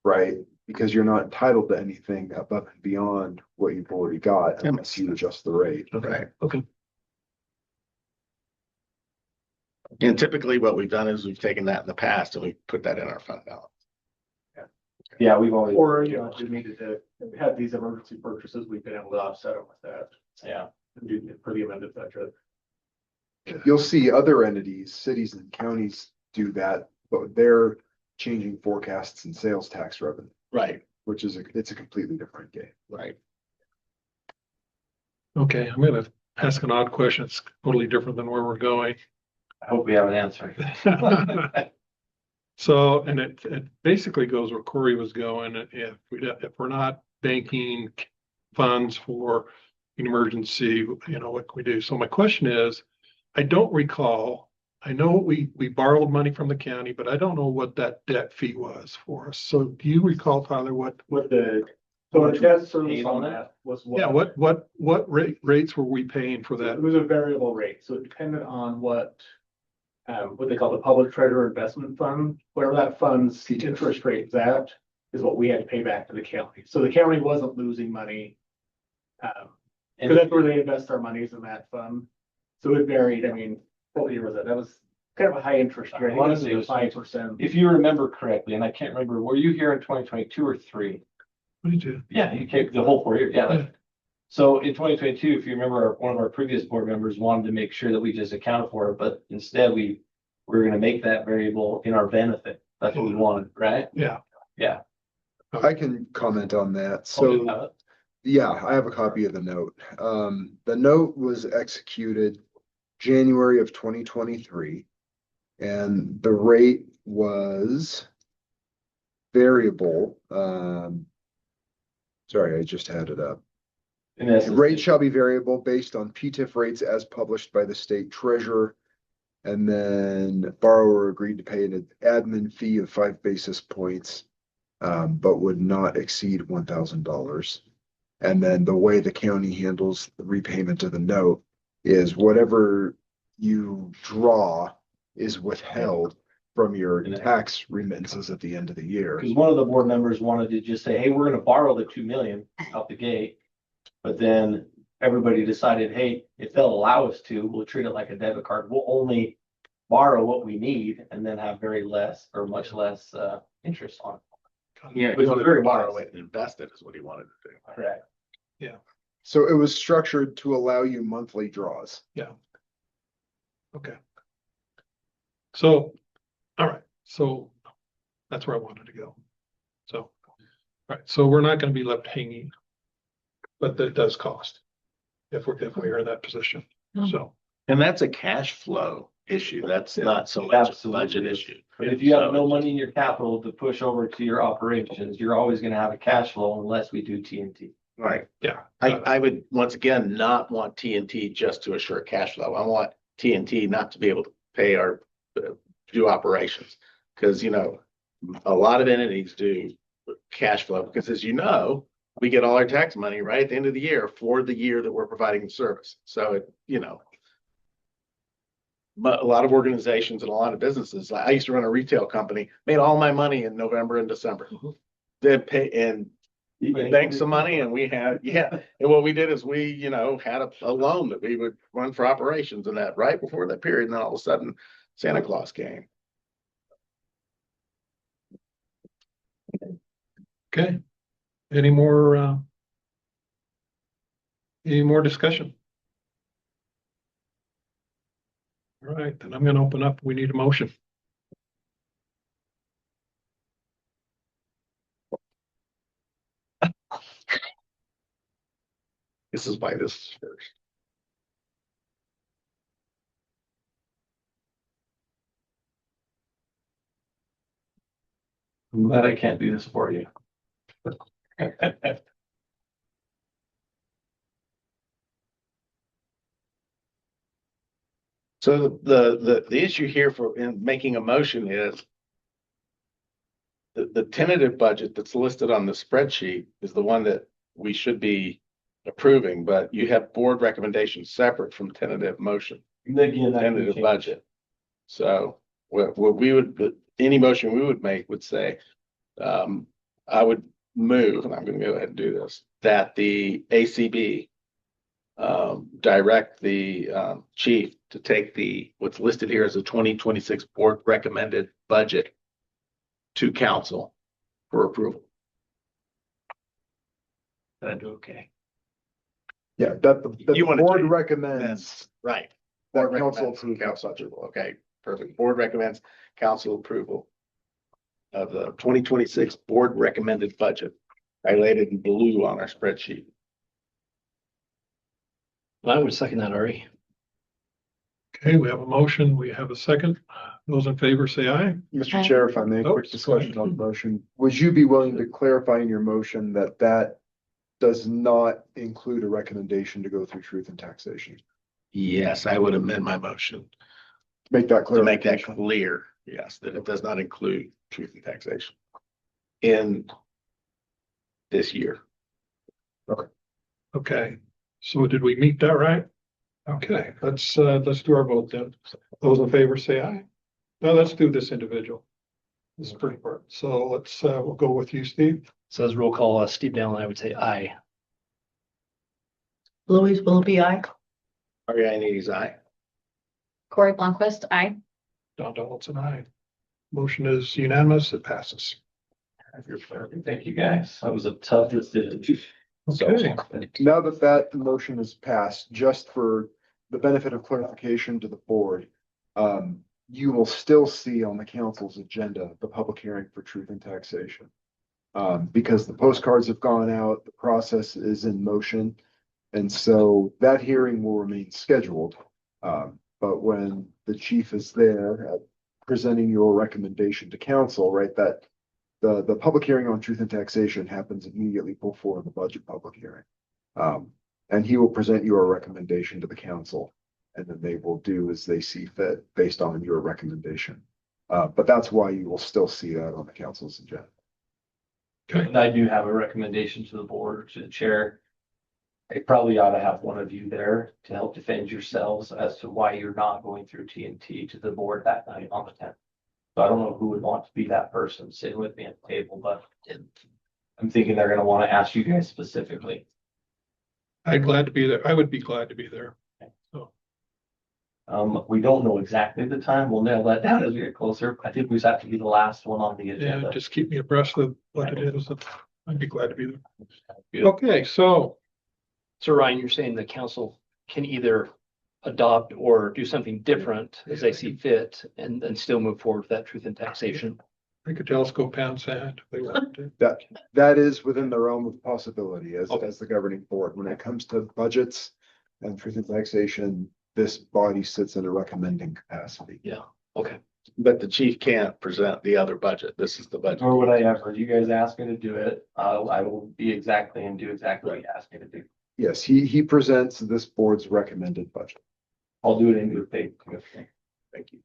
right? Because you're not entitled to anything above and beyond what you've already got unless you adjust the rate. Right. Okay. And typically what we've done is we've taken that in the past and we put that in our fund balance. Yeah, we've always. Or, if we needed to have these emergency purchases, we've been able to offset them with that. Yeah. And do it for the amended budget. You'll see other entities, cities and counties do that, but they're changing forecasts and sales tax revenue, Right, which is it's a completely different game. right. Okay, I'm gonna ask an odd question. It's totally different than where we're going. I hope we have an answer. So, and it basically goes where Corey was going. If we're not banking funds for an emergency, what can we do? So my question is, I don't recall, I know we borrowed money from the county, but I don't know what that debt fee was for us. So do you recall, Tyler, what, With the, so the debt service Paid on on that was. yeah, what rates were we paying for that? It was a variable rate, so it depended on what they call the public treasurer investment fund, whatever that fund's interest rate is at, is what we had to pay back to the county. So the county wasn't losing money. Because that's where they invest our monies in that fund. So it varied. I mean, what year was that? That was kind of a high interest rate. I want to say it was 5%. If you remember correctly, and I can't remember, were you here in 2022 or 3? What did you do? Yeah, you came the whole 4 years, yeah. Yeah. So in 2022, if you remember, one of our previous board members wanted to make sure that we just accounted for it, but instead we were gonna make that variable in our benefit. That's what we wanted, right? Yeah. Yeah. I can comment on that. I'll do So, that. yeah, I have a copy of the note. The note was executed January of 2023. And the rate was variable. Sorry, I just had it up. In The essence, rate shall be variable based on PTIF rates as published by the state treasurer. And then borrower agreed to pay an admin fee of 5 basis points, but would not exceed $1,000. And then the way the county handles the repayment of the note is whatever you draw is withheld from your tax remittances at the end of the year. because one of the board members wanted to just say, hey, we're gonna borrow the 2 million out the gate. But then everybody decided, hey, if they'll allow us to, we'll treat it like a debit card. We'll only borrow what we need and then have very less or much less interest on it. Yeah, Which he is wanted very to borrow wise. it and invest it is what he wanted to do. Correct. So it was structured to allow you monthly draws. Okay. So, all right, so that's where I wanted to go. So, all right, so we're not gonna be left hanging. But that does cost. If we're in that position, so. And that's a cash flow issue. That's not so much a Absolutely. budget issue. But if you have So no it's money in your capital to push over to your operations, you're always gonna have a cash flow unless we do TNT. Right. Yeah. I would, once again, not want TNT just to assure cash flow. I want TNT not to be able to pay our, do operations. Cause a lot of entities do cash flow because as you know, we get all our tax money right at the end of the year for the year that we're providing the service. So but a lot of organizations and a lot of businesses, I used to run a retail company, made all my money in November and December. Then pay and bank some money and we had, and what we did is we, had a loan that we would run for operations and that right before that period. And then all of a sudden Santa Claus came. Okay, any more discussion? All right, then I'm gonna open up, we need a motion. This is why this is first. I'm glad I can't do this for you. So the issue here for in making a motion is the tentative budget that's listed on the spreadsheet is the one that we should be approving, but you have board recommendations separate from tentative motion, Again, that can tentative change. budget. So what we would, any motion we would make would say, I would move, and I'm gonna go ahead and do this, that the ACB direct the chief to take what's listed here as a 2026 board recommended budget to council for approval. Did I do okay? Yeah, that the You wanna board change- recommends Right. that Board council recommends approve. council approval. Okay, perfect. Board recommends council approval of the 2026 board recommended budget, highlighted in blue on our spreadsheet. I would second that, Ari. Okay, we have a motion, we have a second. Those in favor say aye. Mr. Chair, if I may, Oh, quick discussion on the motion. Would you be willing to clarify in your motion that that does not include a recommendation to go through truth and taxation? Yes, I would amend my motion Make that clear. to make that clear. Yes, that it does not include truth and taxation in this year. Okay, so did we meet that right? Okay, let's do our vote then. Those in favor say aye. Now let's do this individual. This is pretty part. So we'll go with you, Steve. So as roll call, Steve Dowling, I would say aye. Louise Willoughby, aye. Arianides, aye. Corey Blomquist, aye. Don Donaldson, aye. Motion is unanimous. It passes. Thank you, guys. That was a tough decision. Okay. Now that that motion is passed, just for the benefit of clarification to the board, you will still see on the council's agenda, the public hearing for truth and taxation. Because the postcards have gone out, the process is in motion. And so that hearing will remain scheduled. But when the chief is there at presenting your recommendation to council, right? That the public hearing on truth and taxation happens immediately before the budget public hearing. And he will present your recommendation to the council, and then they will do as they see fit based on your recommendation. But that's why you will still see that on the council's agenda. And I do have a recommendation to the board, to the chair. I probably ought to have one of you there to help defend yourselves as to why you're not going through TNT to the board that night on the 10th. So I don't know who would want to be that person sitting with me at the table, but I'm thinking they're gonna want to ask you guys specifically. I'd glad to be there. I would be glad to be there. We don't know exactly the time. We'll nail that down as we get closer. I think we just have to be the last one on the Yeah, agenda. just keep me abreast of what it is. I'd be glad to be there. Okay, so So Ryan, you're saying the council can either adopt or do something different as they see fit and then still move forward with that truth and taxation? they could telescope pound sand if they want to. That is within the realm of possibility Okay. as the governing board. When it comes to budgets and truth and taxation, this body sits in a recommending capacity. Okay. But the chief can't present the other budget. This is the budget. Nor would I ever. You guys ask me to do it. I will be exactly and do exactly what you ask me to do. Yes, he presents this board's recommended budget. I'll do it in good faith. Thank you.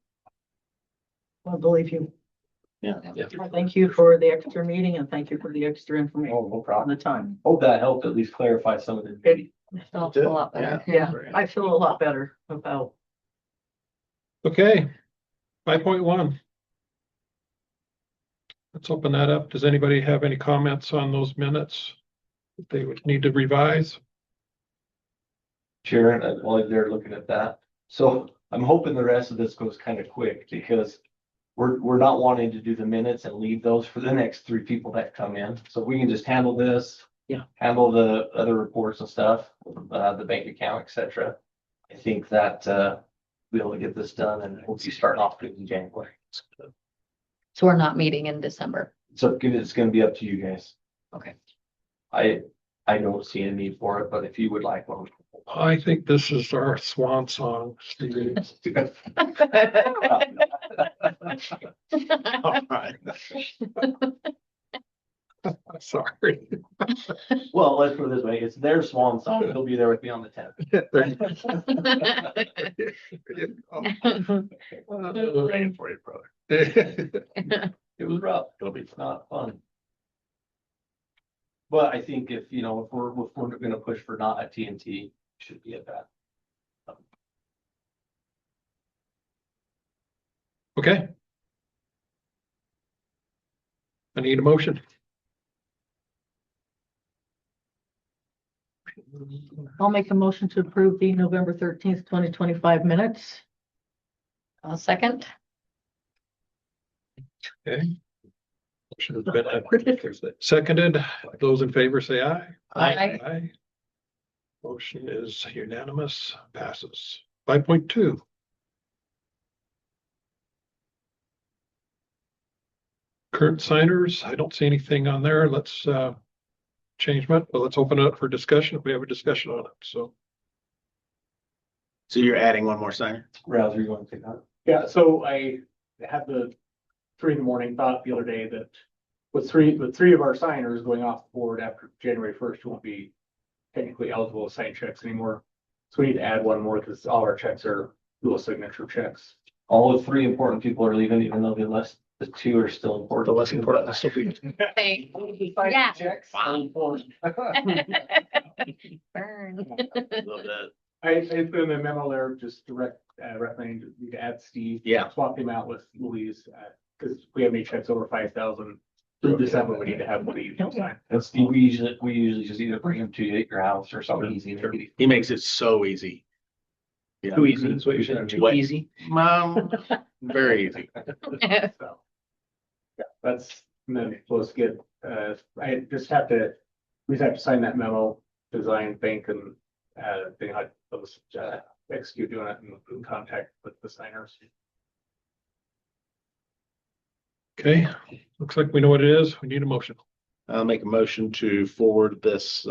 I believe you. Yeah. Thank you for the extra meeting and thank you for the extra information Oh, no on problem. the time. Hope that helped at least clarify some of the. It- Felt a lot better. Yeah, I feel a lot better about. Okay, 5.1. Let's open that up. Does anybody have any comments on those minutes that they would need to revise? Sharon, while they're looking at that. So I'm hoping the rest of this goes kind of quick because we're not wanting to do the minutes and leave those for the next 3 people that come in. So we can just handle this. Yeah. Handle the other reports and stuff, the bank account, et cetera. I think that, we'll be able to get this done and we'll be starting off good in January. So we're not meeting in December. So it's gonna be up to you guys. Okay. I don't see a need for it, but if you would like one. I think this is our swan song, Stevie. All right. Sorry. Well, let's put it this way, it's their swan song. He'll be there with me on the 10th. Praying for you, brother. It was rough. It'll be not fun. But I think if we're gonna push for not a TNT, should be at that. Okay. I need a motion. I'll make a motion to approve the November 13th, 2025 minutes. I'll second. Okay. Motion has been seconded. Those in favor say aye. Aye. Aye. Motion is unanimous, passes. 5.2. Current signers, I don't see anything on there. Let's change that, but let's open it up for discussion if we have a discussion on it. So So you're adding one more signer? Rouser, you want to take that? Yeah, so I had the 3 a.m. thought the other day that with three of our signers going off the board after January 1st, won't be technically eligible to sign checks anymore. So we need to add one more because all our checks are dual signature checks. All the 3 important people are leaving, even though the 2 are still important. The less important, the still be. Hey, yeah. Wow. Burn. Love that. I put in the memo there, just direct, recommending you to add Steve. Yeah. Swap him out with Louise, because if we have any checks over 5,000 through December, we need to have one of you sign. And Steve, we usually just either bring him to you at your house or something easy. He makes it so easy. Yeah. Too easy, is what you're saying, too What? easy. Mom, very easy. So. Yeah, that's, and then let's get, I just have to, we just have to sign that memo, design, bank and, thing, I was, execute doing it in contact with the signers. okay, looks like we know what it is. We need a motion. I'll make a motion to forward this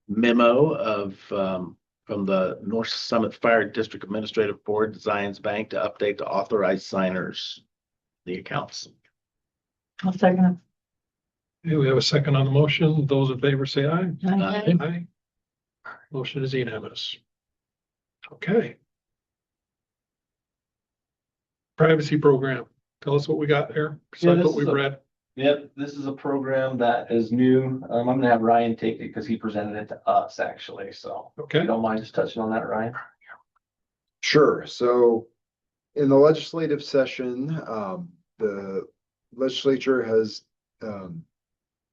memo of from the North Summit Fire District Administrative Board, Zions Bank, to update the authorized signers the accounts. I'll second Okay, we have a second on the motion. Those in favor say aye. it. Aye. Aye. Motion is unanimous. Okay. Privacy program. Tell us what we got there. Yeah, Besides this what we is a- read. Yep, this is a program that is new. I'm gonna have Ryan take it because he presented it to us actually, so. If Okay. you don't mind just touching on that, Ryan? Sure. So in the legislative session, the legislature has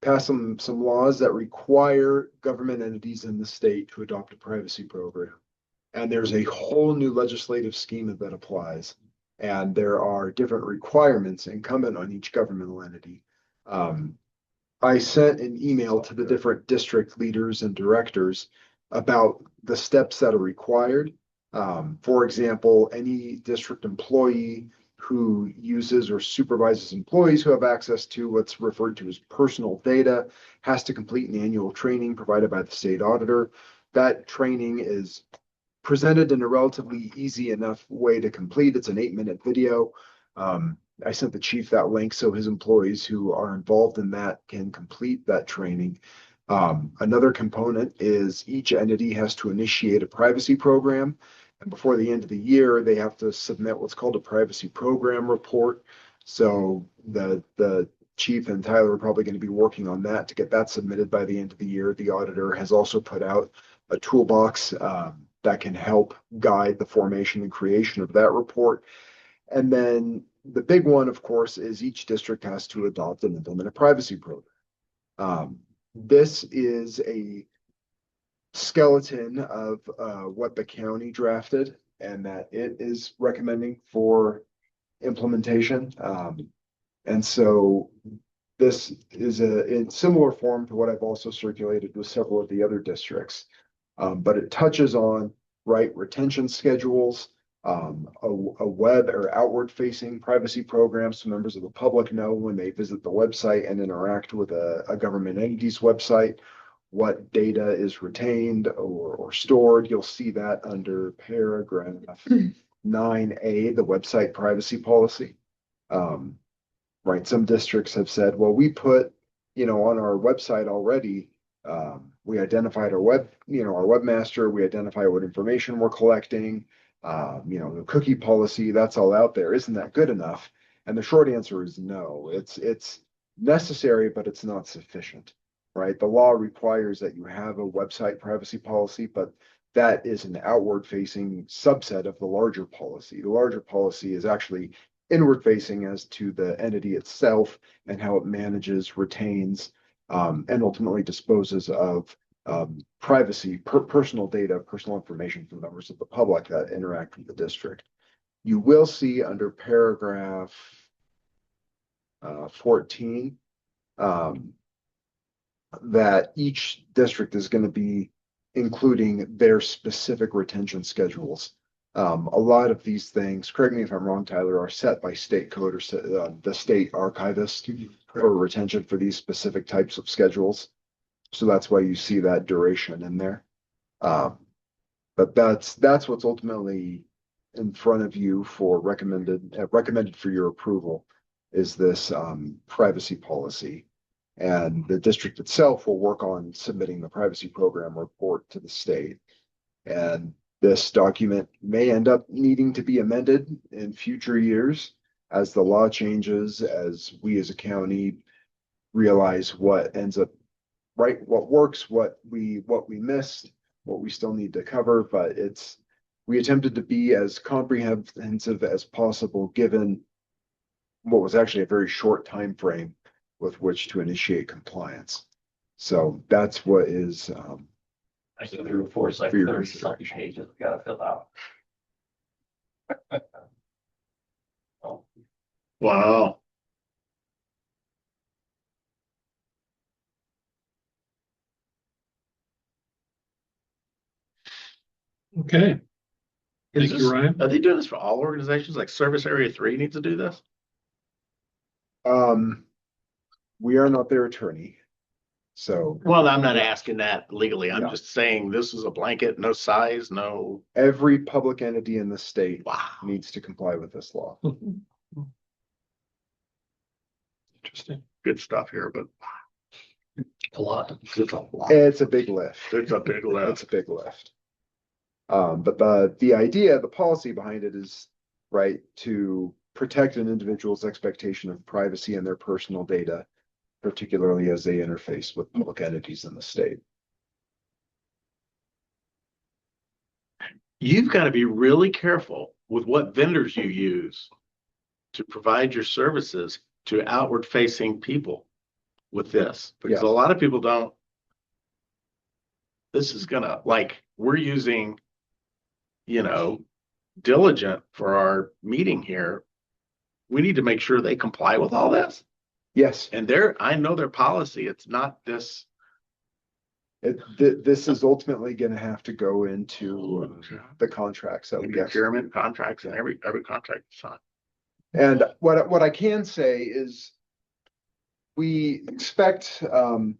passed some laws that require government entities in the state to adopt a privacy program. And there's a whole new legislative scheme that applies. And there are different requirements incumbent on each governmental entity. I sent an email to the different district leaders and directors about the steps that are required. For example, any district employee who uses or supervises employees who have access to what's referred to as personal data has to complete an annual training provided by the state auditor. That training is presented in a relatively easy enough way to complete. It's an 8-minute video. I sent the chief that link so his employees who are involved in that can complete that training. Another component is each entity has to initiate a privacy program. And before the end of the year, they have to submit what's called a privacy program report. So the chief and Tyler are probably going to be working on that to get that submitted by the end of the year. The auditor has also put out a toolbox that can help guide the formation and creation of that report. And then the big one, of course, is each district has to adopt and implement a privacy program. This is a skeleton of what the county drafted and that it is recommending for implementation. And so this is in similar form to what I've also circulated with several of the other districts. But it touches on retention schedules, a web or outward facing privacy program so members of the public know when they visit the website and interact with a government entity's website what data is retained or stored. You'll see that under paragraph 9A, the website privacy policy. Some districts have said, well, we put on our website already, we identified our webmaster, we identify what information we're collecting, the cookie policy, that's all out there. Isn't that good enough? And the short answer is no. It's necessary, but it's not sufficient, right? The law requires that you have a website privacy policy, but that is an outward facing subset of the larger policy. The larger policy is actually inward facing as to the entity itself and how it manages, retains, and ultimately disposes of privacy, personal data, personal information from members of the public that interact with the district. You will see under paragraph 14 that each district is going to be including their specific retention schedules. A lot of these things, correct me if I'm wrong, Tyler, are set by state code or the state archivist for retention for these specific types of schedules. So that's why you see that duration in there. But that's what's ultimately in front of you for recommended for your approval is this privacy policy. And the district itself will work on submitting the privacy program report to the state. And this document may end up needing to be amended in future years as the law changes, as we as a county realize what ends up what works, what we missed, what we still need to cover. But we attempted to be as comprehensive as possible given what was actually a very short time frame with which to initiate compliance. So that's what is I go through four, it's like For your 30 research. something pages we gotta fill out. Wow. Okay. Is Thank you, this- Ryan. Are they doing this for all organizations? Like Service Area 3 needs to do this? we are not their attorney. So Well, I'm not asking that legally. I'm Yeah. just saying this is a blanket, no size, no, every public entity in the state wow. needs to comply with this law. good stuff here, but A lot. it's a lot. It's a big lift. It's a big It's lift. a big lift. But the idea, the policy behind it is, right, to protect an individual's expectation of privacy and their personal data, particularly as they interface with public entities in the state. You've got to be really careful with what vendors you use to provide your services to outward facing people with this, because a Yes. lot of people don't. This is gonna, like, we're using, Diligent for our meeting here. We need to make sure they comply with all this. Yes, And I know their policy, it's not this. this is ultimately gonna have to go into the contracts that we get. Procurement contracts and every contract is signed. And what I can say is we expect a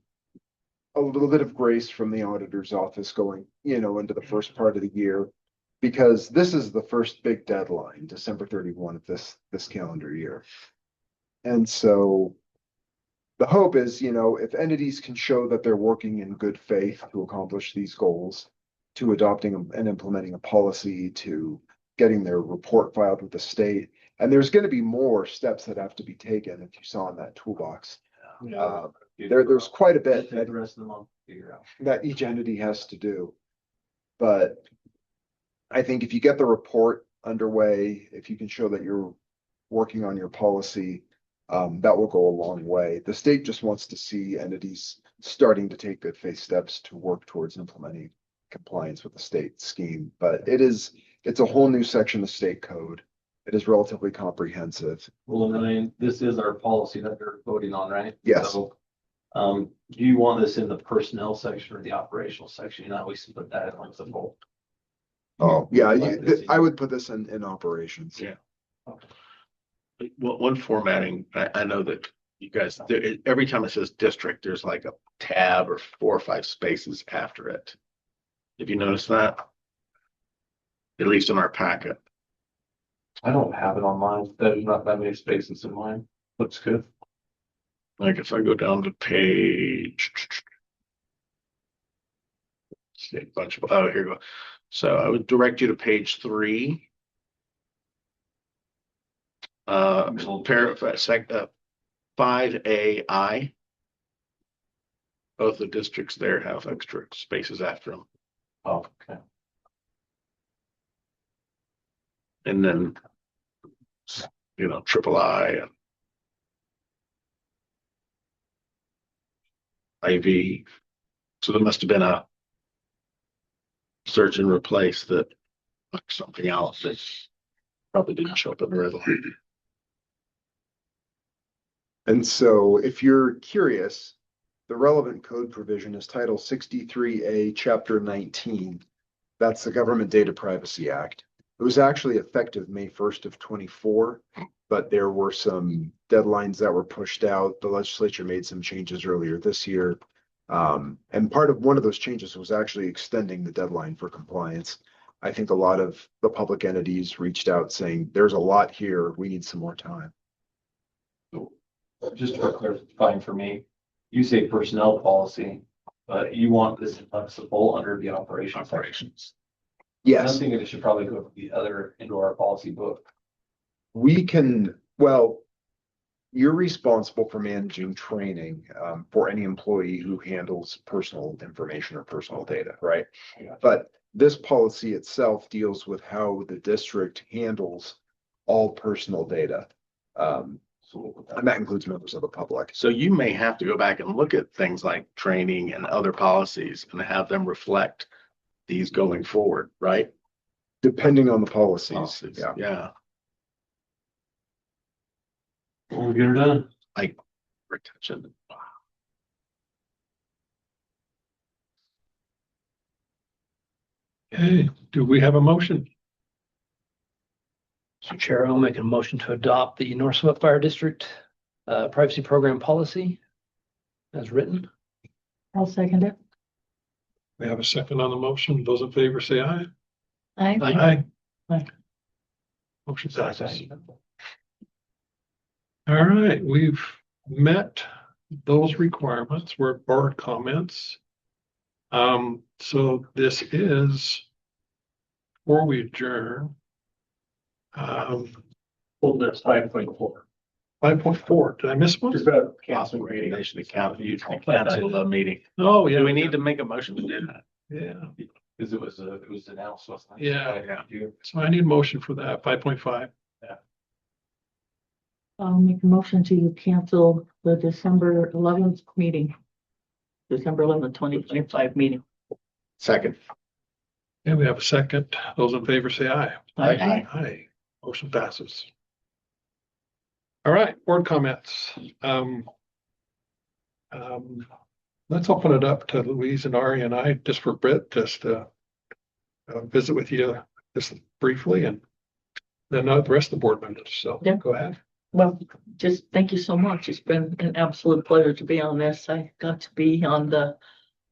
little bit of grace from the auditor's office going, into the first part of the year. Because this is the first big deadline, December 31 of this calendar year. And so the hope is, if entities can show that they're working in good faith to accomplish these goals, to adopting and implementing a policy, to getting their report filed with the state. And there's going to be more steps that have to be taken, if you saw in that toolbox. There's quite a bit Take the rest of the month to figure out. that each entity has to do. But I think if you get the report underway, if you can show that you're working on your policy, that will go a long way. The state just wants to see entities starting to take good faith steps to work towards implementing compliance with the state scheme. But it's a whole new section of state code. It is relatively comprehensive. Well, and I mean, this is our policy that they're voting on, right? Yes. So, do you want this in the personnel section or the operational section? We should put that in like the whole. Oh, yeah, Like this, I would put this in operations. Yeah. Well, one formatting, I know that you guys, every time it says district, there's like a tab or 4 or 5 spaces after it. Have you noticed that? At least in our packet. I don't have it on mine. There's not that many spaces in mine. Looks good. Like if I go down to page. See a bunch of, oh, here you go. So I would direct you to page 3. Sec 5AI. Both the districts there have extra spaces after them. Oh, okay. And then, triple I and IV. So there must have been a search and replace that, like something else that probably didn't show up in the red line. And so if you're curious, the relevant code provision is Title 63A, Chapter 19. That's the Government Data Privacy Act. It was actually effective May 1st of 24, but there were some deadlines that were pushed out. The legislature made some changes earlier this year. And one of those changes was actually extending the deadline for compliance. I think a lot of the public entities reached out saying, there's a lot here, we need some more time. Just for clarifying for me, you say personnel policy, but you want this flexible under the operations section. Operations. I'm Yes, thinking it should probably go into our policy book. we can, well, you're responsible for managing training for any employee who handles personal information or personal data, right? Yeah. But this policy itself deals with how the district handles all personal data. And that includes members of the public. So you may have to go back and look at things like training and other policies and have them reflect these going forward, right? Depending on the policies, Policies, yeah. yeah. We'll get her done. Retention. Okay, do we have a motion? So Chair, I'll make a motion to adopt the North Summit Fire District privacy program policy as written. I'll second it. We have a second on the motion. Those in favor say aye. Aye. Aye. Aye. Motion passes. All right, we've met those requirements, were board comments. So this is before we adjourn. Well, that's 5.4. 5.4, did I miss one? Just about Council canceling meeting. recommendation to cancel the meeting. Oh, yeah. Do we need to make a motion to do that? Yeah, Because it was announced, wasn't it? Yeah. so I need a motion for that, 5.5. I'll make a motion to cancel the December 11th meeting. December 11th, 2025 meeting. Second. And we have a second. Those in favor say aye. Aye. Aye. Motion passes. All right, board comments. Let's open it up to Louise and Ari and I, just for Britt, just to visit with you just briefly, and then the rest of the board members. So Yeah. go ahead. Well, just thank you so much. It's been an absolute pleasure to be on this. I got to be on the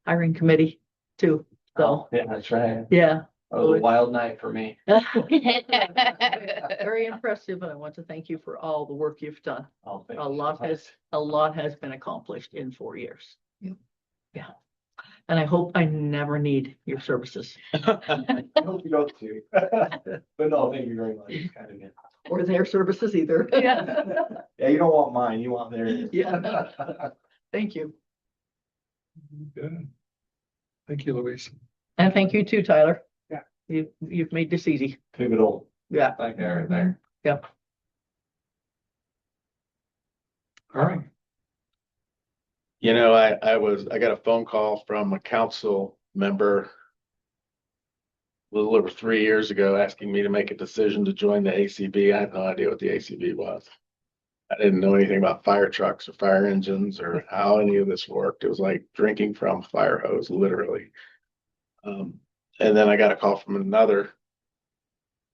hiring committee too. So, Yeah, that's right. yeah. That was a wild night for me. Very impressive, and I want to thank you for all the work you've done. I'll think- A lot has been accomplished in 4 years. Yep. Yeah. And I hope I never need your services I hope you don't too. But no, thank you very much. It's kind of good. or their services either. Yeah. Yeah, you don't want mine, you want theirs. Yeah. Thank you. Good. Thank you, Louise. And thank you too, Tyler. Yeah. You've made this easy. Pivotal, Yeah. like there, right there. Yeah. All right. You know, I got a phone call from a council member a little over 3 years ago asking me to make a decision to join the ACB. I had no idea what the ACB was. I didn't know anything about fire trucks or fire engines or how any of this worked. It was like drinking from a fire hose, literally. And then I got a call from another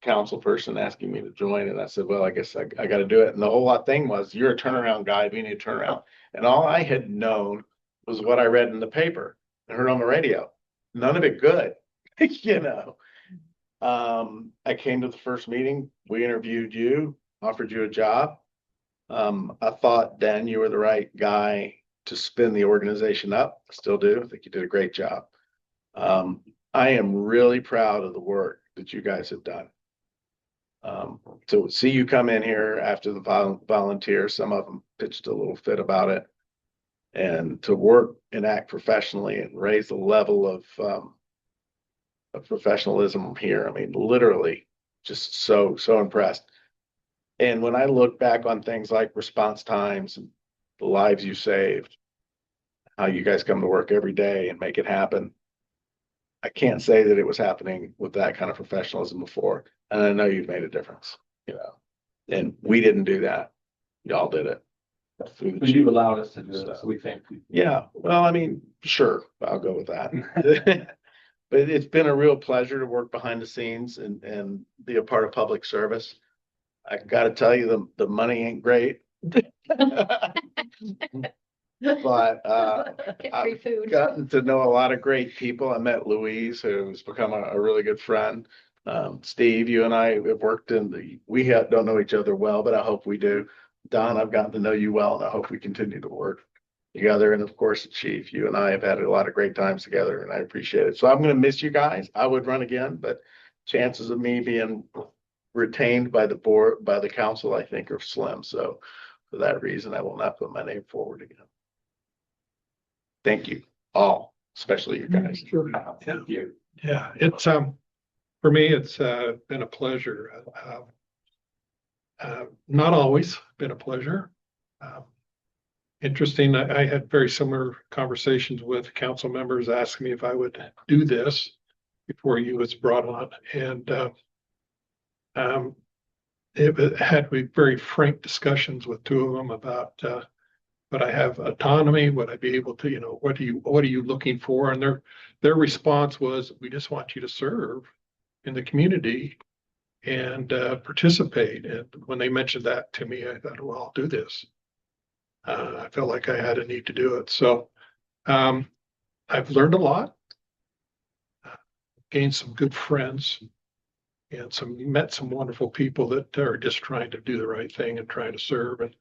council person asking me to join, and I said, well, I guess I got to do it. And the whole thing was, you're a turnaround guy, we need a turnaround. And all I had known was what I read in the paper and heard on the radio. None of it good, you know. I came to the first meeting, we interviewed you, offered you a job. I thought, Dan, you were the right guy to spin the organization up. I still do. I think you did a great job. I am really proud of the work that you guys have done. To see you come in here after the volunteers, some of them pitched a little fit about it, and to work and act professionally and raise the level of professionalism here. I mean, literally just so impressed. And when I look back on things like response times and the lives you saved, how you guys come to work every day and make it happen, I can't say that it was happening with that kind of professionalism before. And I know you've made a difference, you know, and we didn't do that. Y'all did it. Through the But you chief. allowed us to do it, so we thank you. Yeah, well, I mean, sure, I'll go with that. But it's been a real pleasure to work behind the scenes and be a part of public service. I gotta tell you, the money ain't great. But Free food. gotten to know a lot of great people. I met Louise, who's become a really good friend. Steve, you and I have worked don't know each other well, but I hope we do. Don, I've gotten to know you well, and I hope we continue to work together. And of course, the chief, you and I have had a lot of great times together, and I appreciate it. So I'm gonna miss you guys. I would run again, but chances of me being retained by the board, by the council, I think are slim. So for that reason, I will not put my name forward again. Thank you all, especially you guys. Sure. Thank you. Yeah, it's, for me, it's been a pleasure. Not always been a pleasure. Interesting, I had very similar conversations with council members asking me if I would do this before you was brought on. And it had very frank discussions with two of them about, would I have autonomy? Would I be able to, you know, what are you looking for? And their response was, we just want you to serve in the community and participate. And when they mentioned that to me, I thought, well, I'll do this. I felt like I had a need to do it. So I've learned a lot, gained some good friends, and met some wonderful people that are just trying to do the right thing and trying to serve. And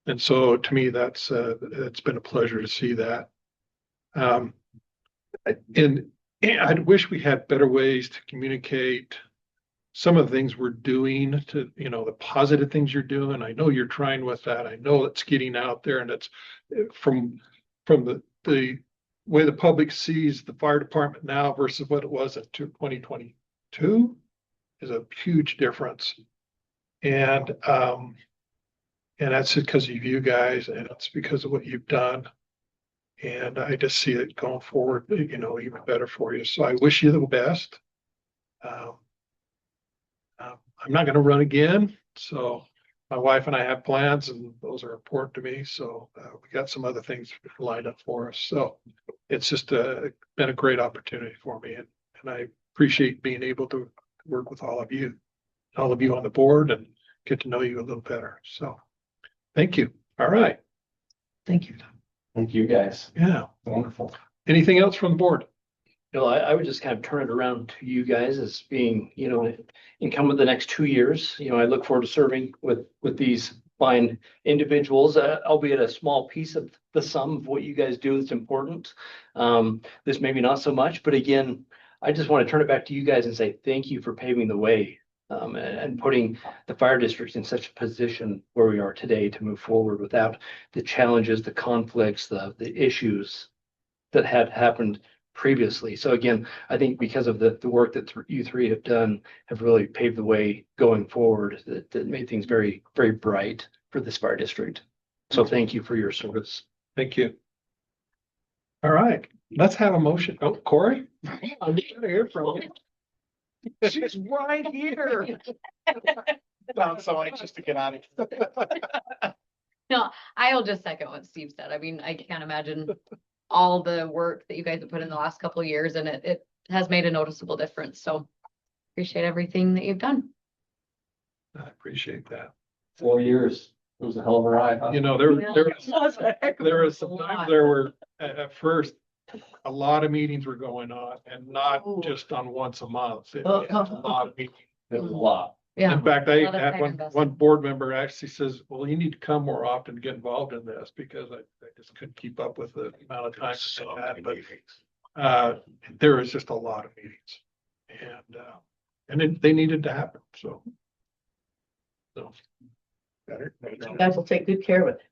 And so to me, that's, it's been a pleasure to see that. And I wish we had better ways to communicate some of the things we're doing to, the positive things you're doing. I know you're trying with that. I know it's getting out there, and it's from the way the public sees the fire department now versus what it was in 2022 is a huge difference. And that's because of you guys, and it's because of what you've done. And I just see it going forward, even better for you. So I wish you the best. I'm not gonna run again, so my wife and I have plans, and those are important to me. So we got some other things lined up for us. So it's just been a great opportunity for me, and I appreciate being able to work with all of you on the board, and get to know you a little better. So thank you. All right. Thank you. Thank you, guys. Yeah. Wonderful. Anything else from the board? I would just kind of turn it around to you guys as being, incumbent the next 2 years. I look forward to serving with these fine individuals, albeit a small piece of the sum of what you guys do is important. This maybe not so much, but again, I just want to turn it back to you guys and say thank you for paving the way, and putting the fire district in such a position where we are today to move forward without the challenges, the conflicts, the issues that had happened previously. So again, I think because of the work that you three have done, have really paved the way going forward, that made things very, very bright for this fire district. So thank you for your service. Thank you. All right, let's have a motion. Oh, Corey? I'm trying to hear from you. She's right here. I'm so anxious to get on it. No, I'll just second what Steve said. I mean, I can't imagine all the work that you guys have put in the last couple of years, and it has made a noticeable difference. So appreciate everything that you've done. I appreciate that. 4 years. It was a hell of a ride, huh? There was some times there were, at first, a lot of meetings were going on, and not just on once a month. It was a lot of meetings. It was a lot. Yeah. In fact, I lot of had time one invested. board member actually says, well, you need to come more often to get involved in this, because I just couldn't keep up with the amount of time that they had. But there was just a lot of meetings, and they needed to happen, so. Better. You guys will take good care of it.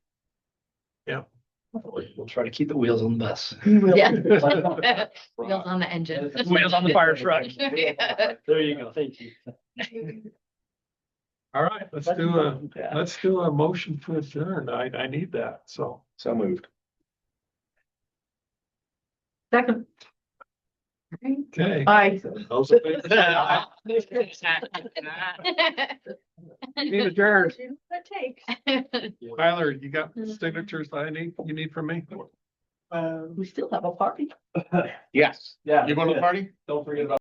We'll try to keep the wheels on the bus. You will. Yeah. Wheels on the engine. Wheels on the fire truck. Yeah. There you go. Thank you. All right, let's do a motion to adjourn. I need that, so. So moved. Second, Okay. aye. Those in favor say aye. Meeting adjourned. That takes. Tyler, you got signatures you need from me? We still have a party. Yes. Yeah. You going to the party? Don't forget about